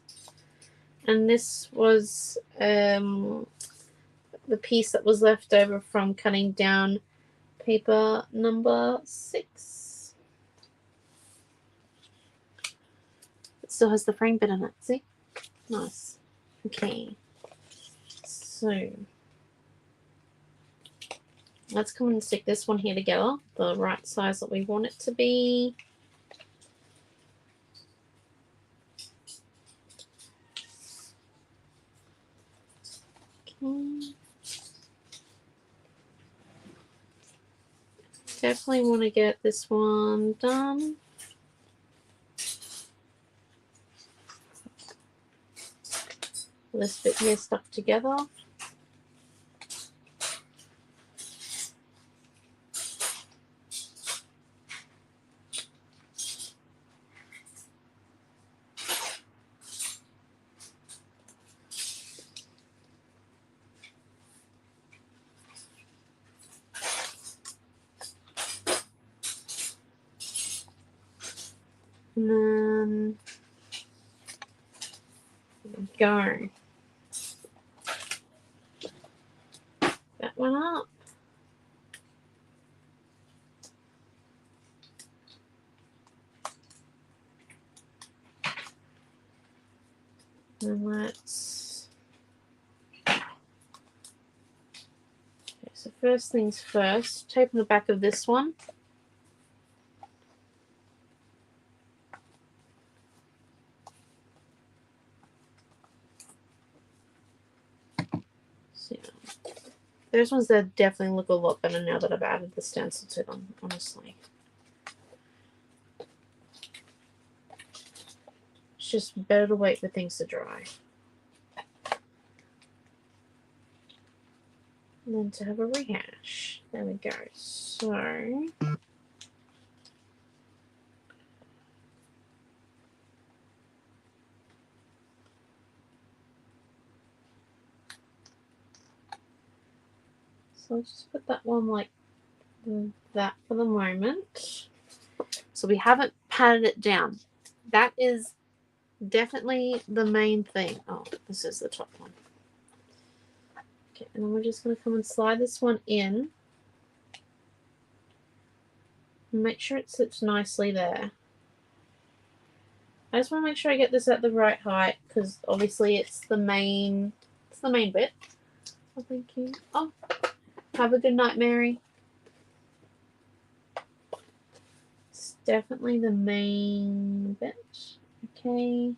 And this was the piece that was left over from cutting down paper number 6. still has the frame bit in it. See? Nice. Okay. So let's come and stick this one here together, the right size that we want it to be. Okay. Definitely want to get this one done. This bit here stuck together. And then there we go. That one up. And let's. Okay, so first things first, tape on the back of this one. So, those ones that definitely look a lot better now that I've added the stencil to them, honestly. It's just better to wait for things to dry. And then to have a rehash. There we go. So let's just put that one like that for the moment. So we haven't patted it down. That is definitely the main thing. Oh, this is the top one. Okay, and then we're just going to come and slide this one in. And make sure it sits nicely there. I just want to make sure I get this at the right height because obviously it's the main bit. Oh, thank you. Oh, have a good night, Mary. It's definitely the main bit. Okay.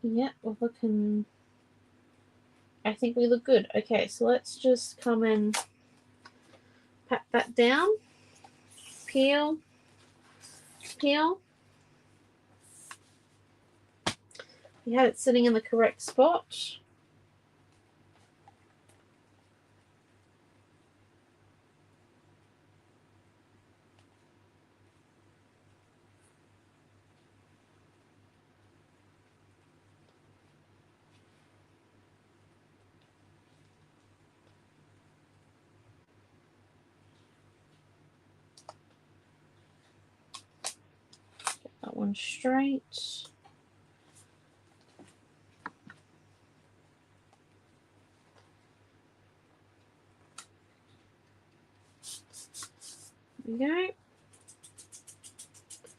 Yeah, we're looking. I think we look good. Okay, so let's just come and pat that down. Peel. Peel. You had it sitting in the correct spot. Get that one straight. There we go.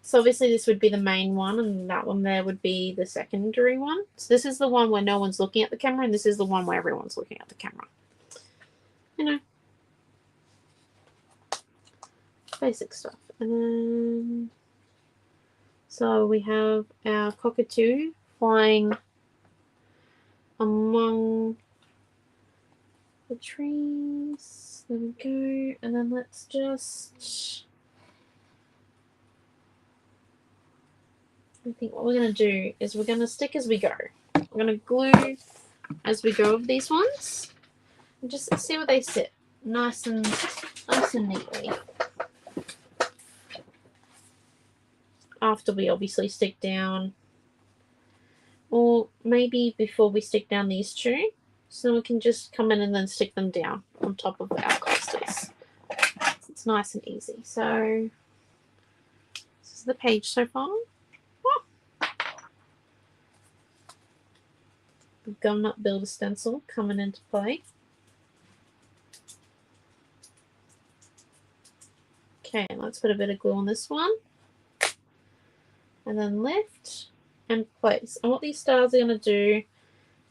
So obviously this would be the main one and that one there would be the secondary one. So this is the one where no one's looking at the camera and this is the one where everyone's looking at the camera. You know. Basic stuff. And then, so we have our cockatoo flying among the trees. There we go. And then let's just... I think what we're going to do is we're going to stick as we go. We're going to glue as we go of these ones. And just see where they sit. Nice and neatly. After we obviously stick down, or maybe before we stick down these two, so we can just come in and then stick them down on top of our coasters. It's nice and easy. So this is the page so far. The Gum Nut Builder stencil coming into play. Okay, let's put a bit of glue on this one. And then lift and place. And what these stars are going to do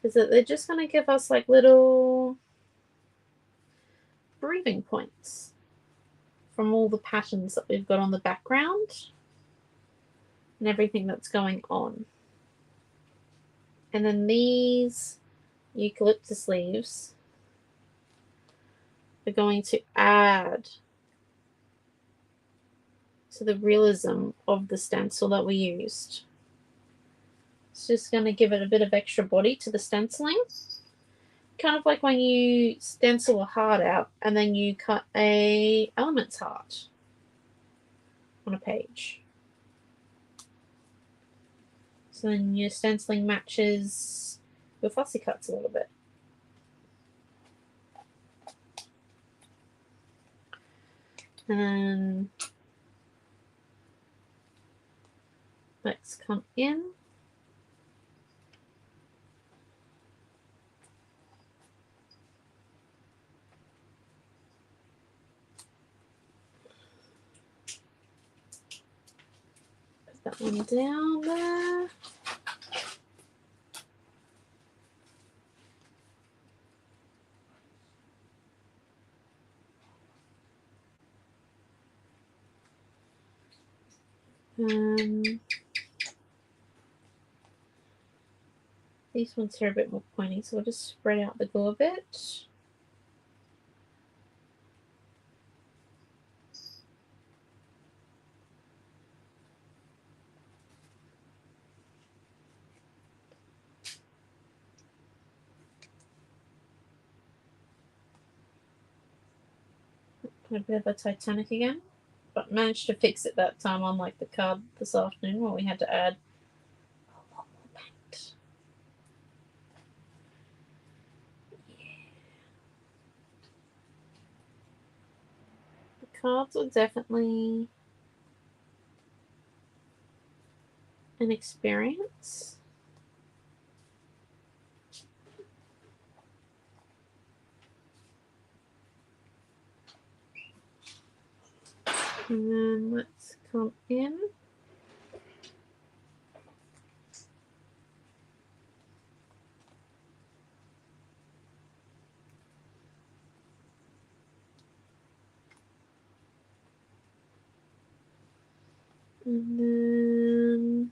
is that they're just going to give us like little breathing points from all the patterns that we've got on the background and everything that's going on. And then these eucalyptus leaves are going to add to the realism of the stencil that we used. It's just going to give it a bit of extra body to the stenciling. Kind of like when you stencil a heart out and then you cut a elements heart on a page. So then your stenciling matches your fussy cuts a little bit. And then let's come in. Put that one down there. These ones here are a bit more pointy, so we'll just spread out the glue a bit. A bit of a Titanic again, but managed to fix it that time, unlike the card this afternoon where we had to add a lot more paint. The cards are definitely an experience. And then let's come in. And then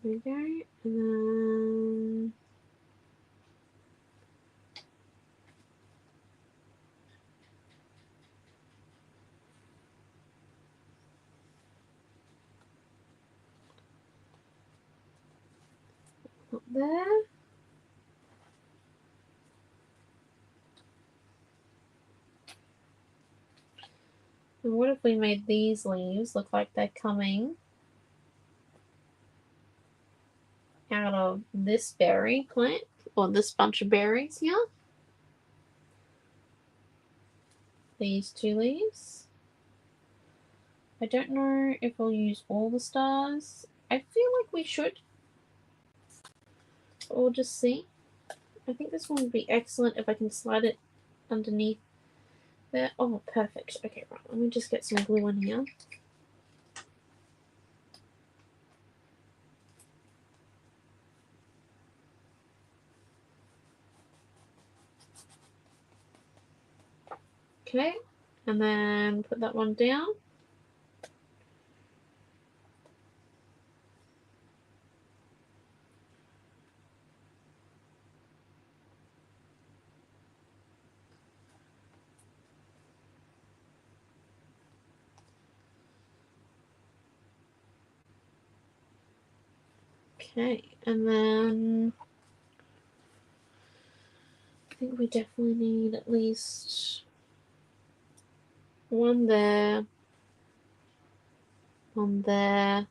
there we go. And then up there. And what if we made these leaves look like they're coming out of this berry plant, or this bunch of berries here? These two leaves. I don't know if I'll use all the stars. I feel like we should. But we'll just see. I think this one would be excellent if I can slide it underneath there. Oh, perfect. Okay, right. Let me just get some glue in here. Okay, and then put that one down. Okay, and then I think we definitely need at least one there, one there,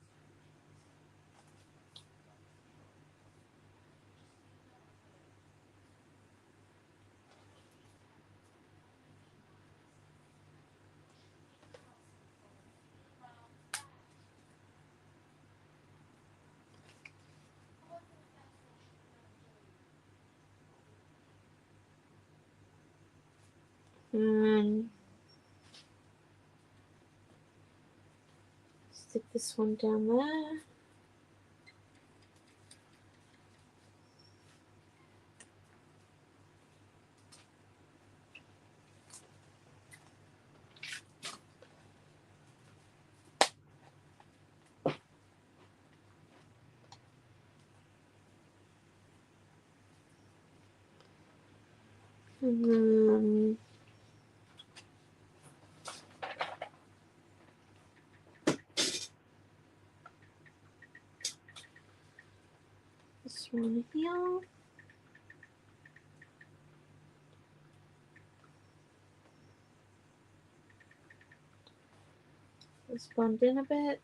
Stick this one down there. And then this one here. Let's blend in a bit.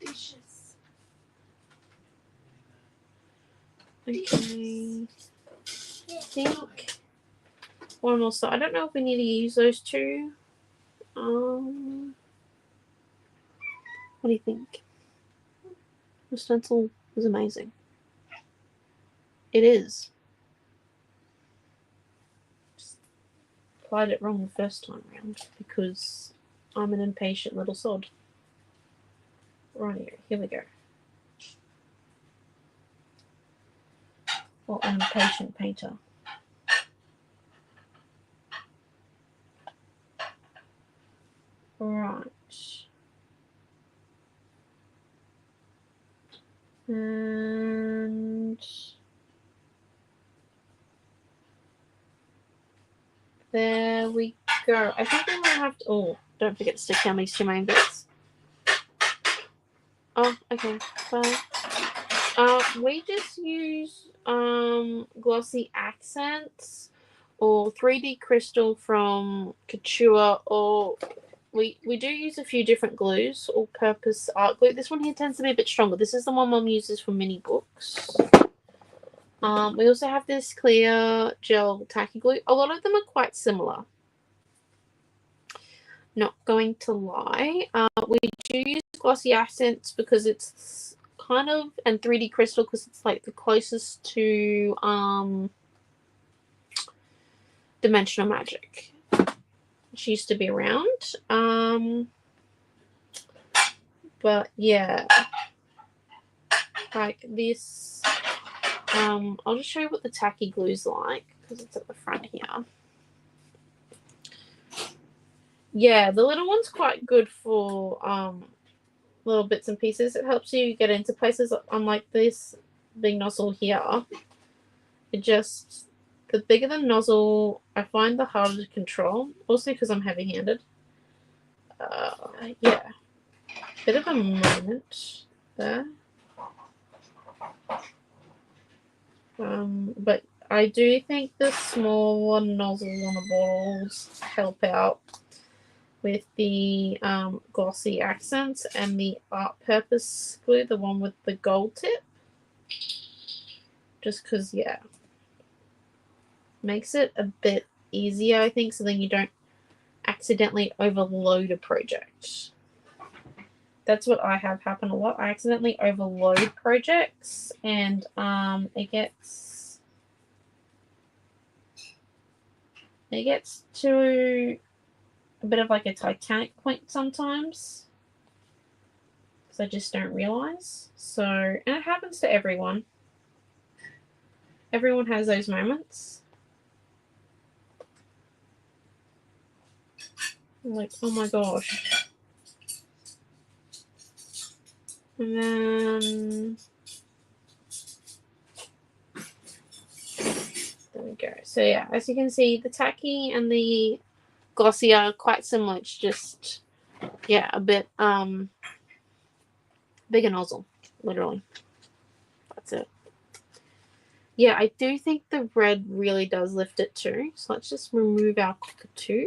Dishes. Okay. I think one more. So I don't know if we need to use those two. What do you think? The stencil is amazing. It is. Just applied it wrong the first time around because I'm an impatient little sod. Right, here we go. Or an impatient painter. Right. And there we go. I think we might have to. Oh, don't forget to stick down these two main bits. Oh, okay. Bye. We just use glossy accents or 3D crystal from Couture, or we do use a few different glues, all-purpose art glue. This one here tends to be a bit stronger. This is the one Mum uses for mini books. We also have this clear gel tacky glue. A lot of them are quite similar. Not going to lie. We do use glossy accents because it's kind of, and 3D crystal because it's like the closest to Dimensional Magic, which used to be around. But yeah, like this. I'll just show you what the tacky glue's like because it's at the front here. Yeah, the little one's quite good for little bits and pieces. It helps you get into places, unlike this big nozzle here. It just, the bigger the nozzle, I find the harder to control. Also because I'm heavy-handed. Yeah. Bit of a moment there. But I do think the smaller nozzles on the bottles help out with the glossy accents, and the art purpose glue, the one with the gold tip. Just because, yeah, makes it a bit easier, I think, so then you don't accidentally overload a project. That's what I have happen a lot. I accidentally overload projects, and it gets to a bit of like a Titanic point sometimes, because I just don't realize. So, and it happens to everyone. Everyone has those moments. I'm like, oh my gosh. And then there we go. So yeah, as you can see, the tacky and the glossy are quite similar. It's just, yeah, a bit bigger nozzle, literally. That's it. Yeah, I do think the red really does lift it too. So let's just remove our cockatoo.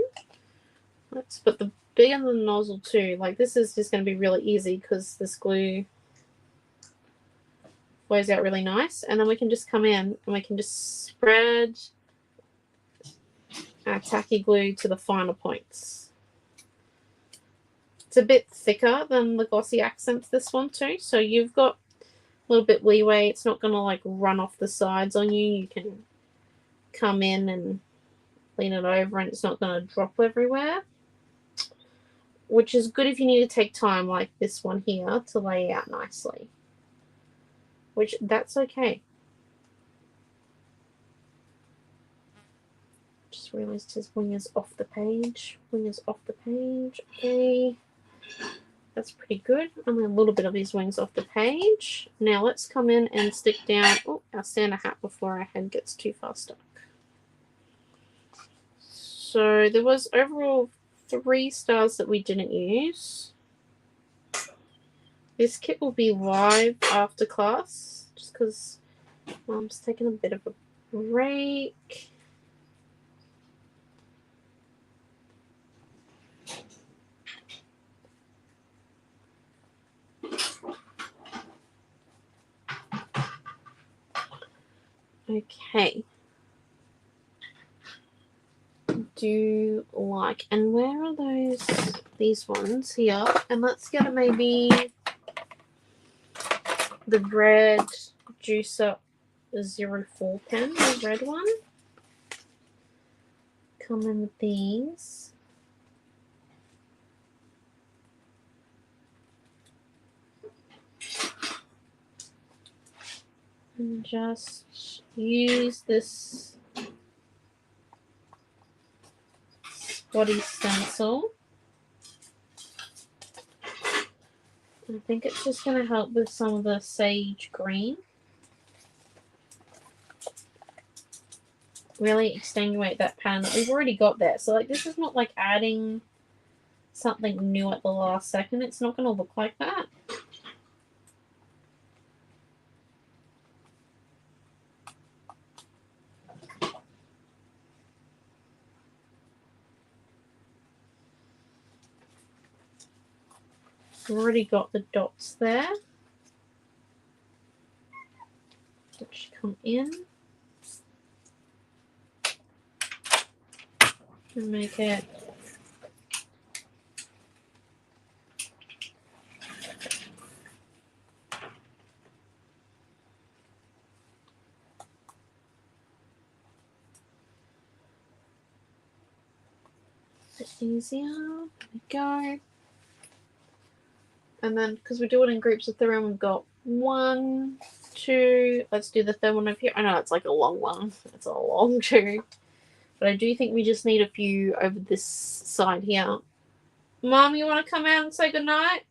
Let's put the bigger the nozzle too. Like, this is just going to be really easy because this glue blows out really nice. And then we can just come in and we can just spread our tacky glue to the finer points. It's a bit thicker than the Glossy Accents, this one too, so you've got a little bit leeway. It's not going to like run off the sides on you. You can come in and lean it over and it's not going to drop everywhere, which is good if you need to take time like this one here to lay out nicely, which that's okay. Just realized his wing is off the page. Wing is off the page. Okay, that's pretty good. Only a little bit of his wings off the page. Now let's come in and stick down our Santa hat before our head gets too far stuck. So there was overall 3 stars that we didn't use. This kit will be live after class just because Mom's taking a bit of a break. Okay. Do like, and where are these ones here? And let's get maybe the red Juicer 04 pen, the red one. Come in with these. And just use this body stencil. I think it's just going to help with some of the sage green. Really extenuate that pattern that we've already got there. So like this is not like adding something new at the last second. It's not going to look like that. Already got the dots there, which come in and make it a bit easier. There we go. And then, because we do it in groups of 3, we've got 1, 2. Let's do the third one over here. I know it's like a long one. It's a long 2. But I do think we just need a few over this side here. Mom, you want to come out and say goodnight?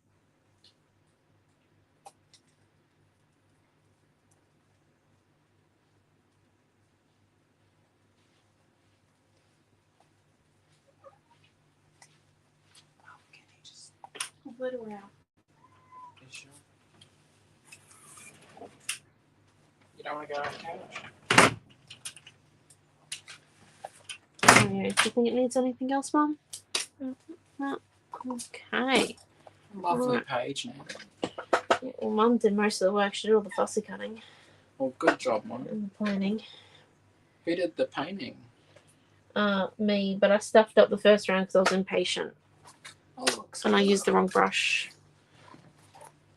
I'll let her out. You don't want to go on the couch? Oh, yeah. Do you think it needs anything else, Mom? No. Okay. Lovely page now. Yeah, well, Mum did most of the work. She did all the fussy cutting Well, good job, Mum. and the planning. Who did the painting? Me, but I stuffed up the first round because I was impatient. Oh, looks And I good. used the wrong brush.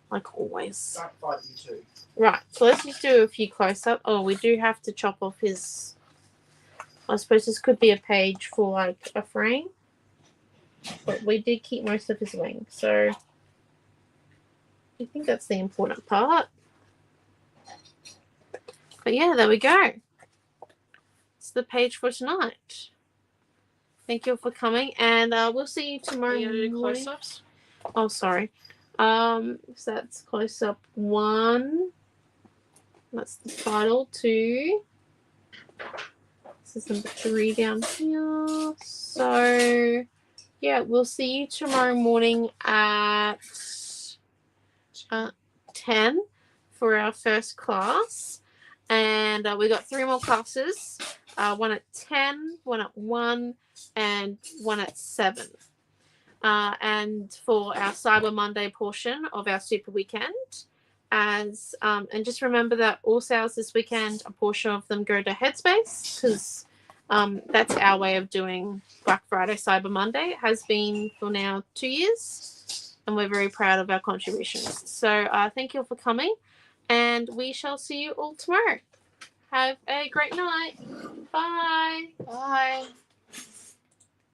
Like always. Don't fight you two. Right, so let's just do a few close-up. Oh, we do have to chop off his... I suppose this could be a page for like a frame. But we did keep most of his wing, so I think that's the important part. But yeah, there we go. It's the page for tonight. Thank you for coming, and we'll see you tomorrow morning. Close-ups. Oh, sorry. So that's close-up 1. That's the title. 2. This is number 3 down here. So yeah, we'll see you tomorrow morning at 10 for our first class. And we got 3 more classes. 1 at 10, 1 at 1, and 1 at 7. And for our Cyber Monday portion of our Super Weekend, as and just remember that all sales this weekend, a portion of them go to Headspace, because that's our way of doing Black Friday, Cyber Monday. It has been for now 2 years, and we're very proud of our contributions. So thank you all for coming, and we shall see you all tomorrow. Have a great night. Bye. Bye.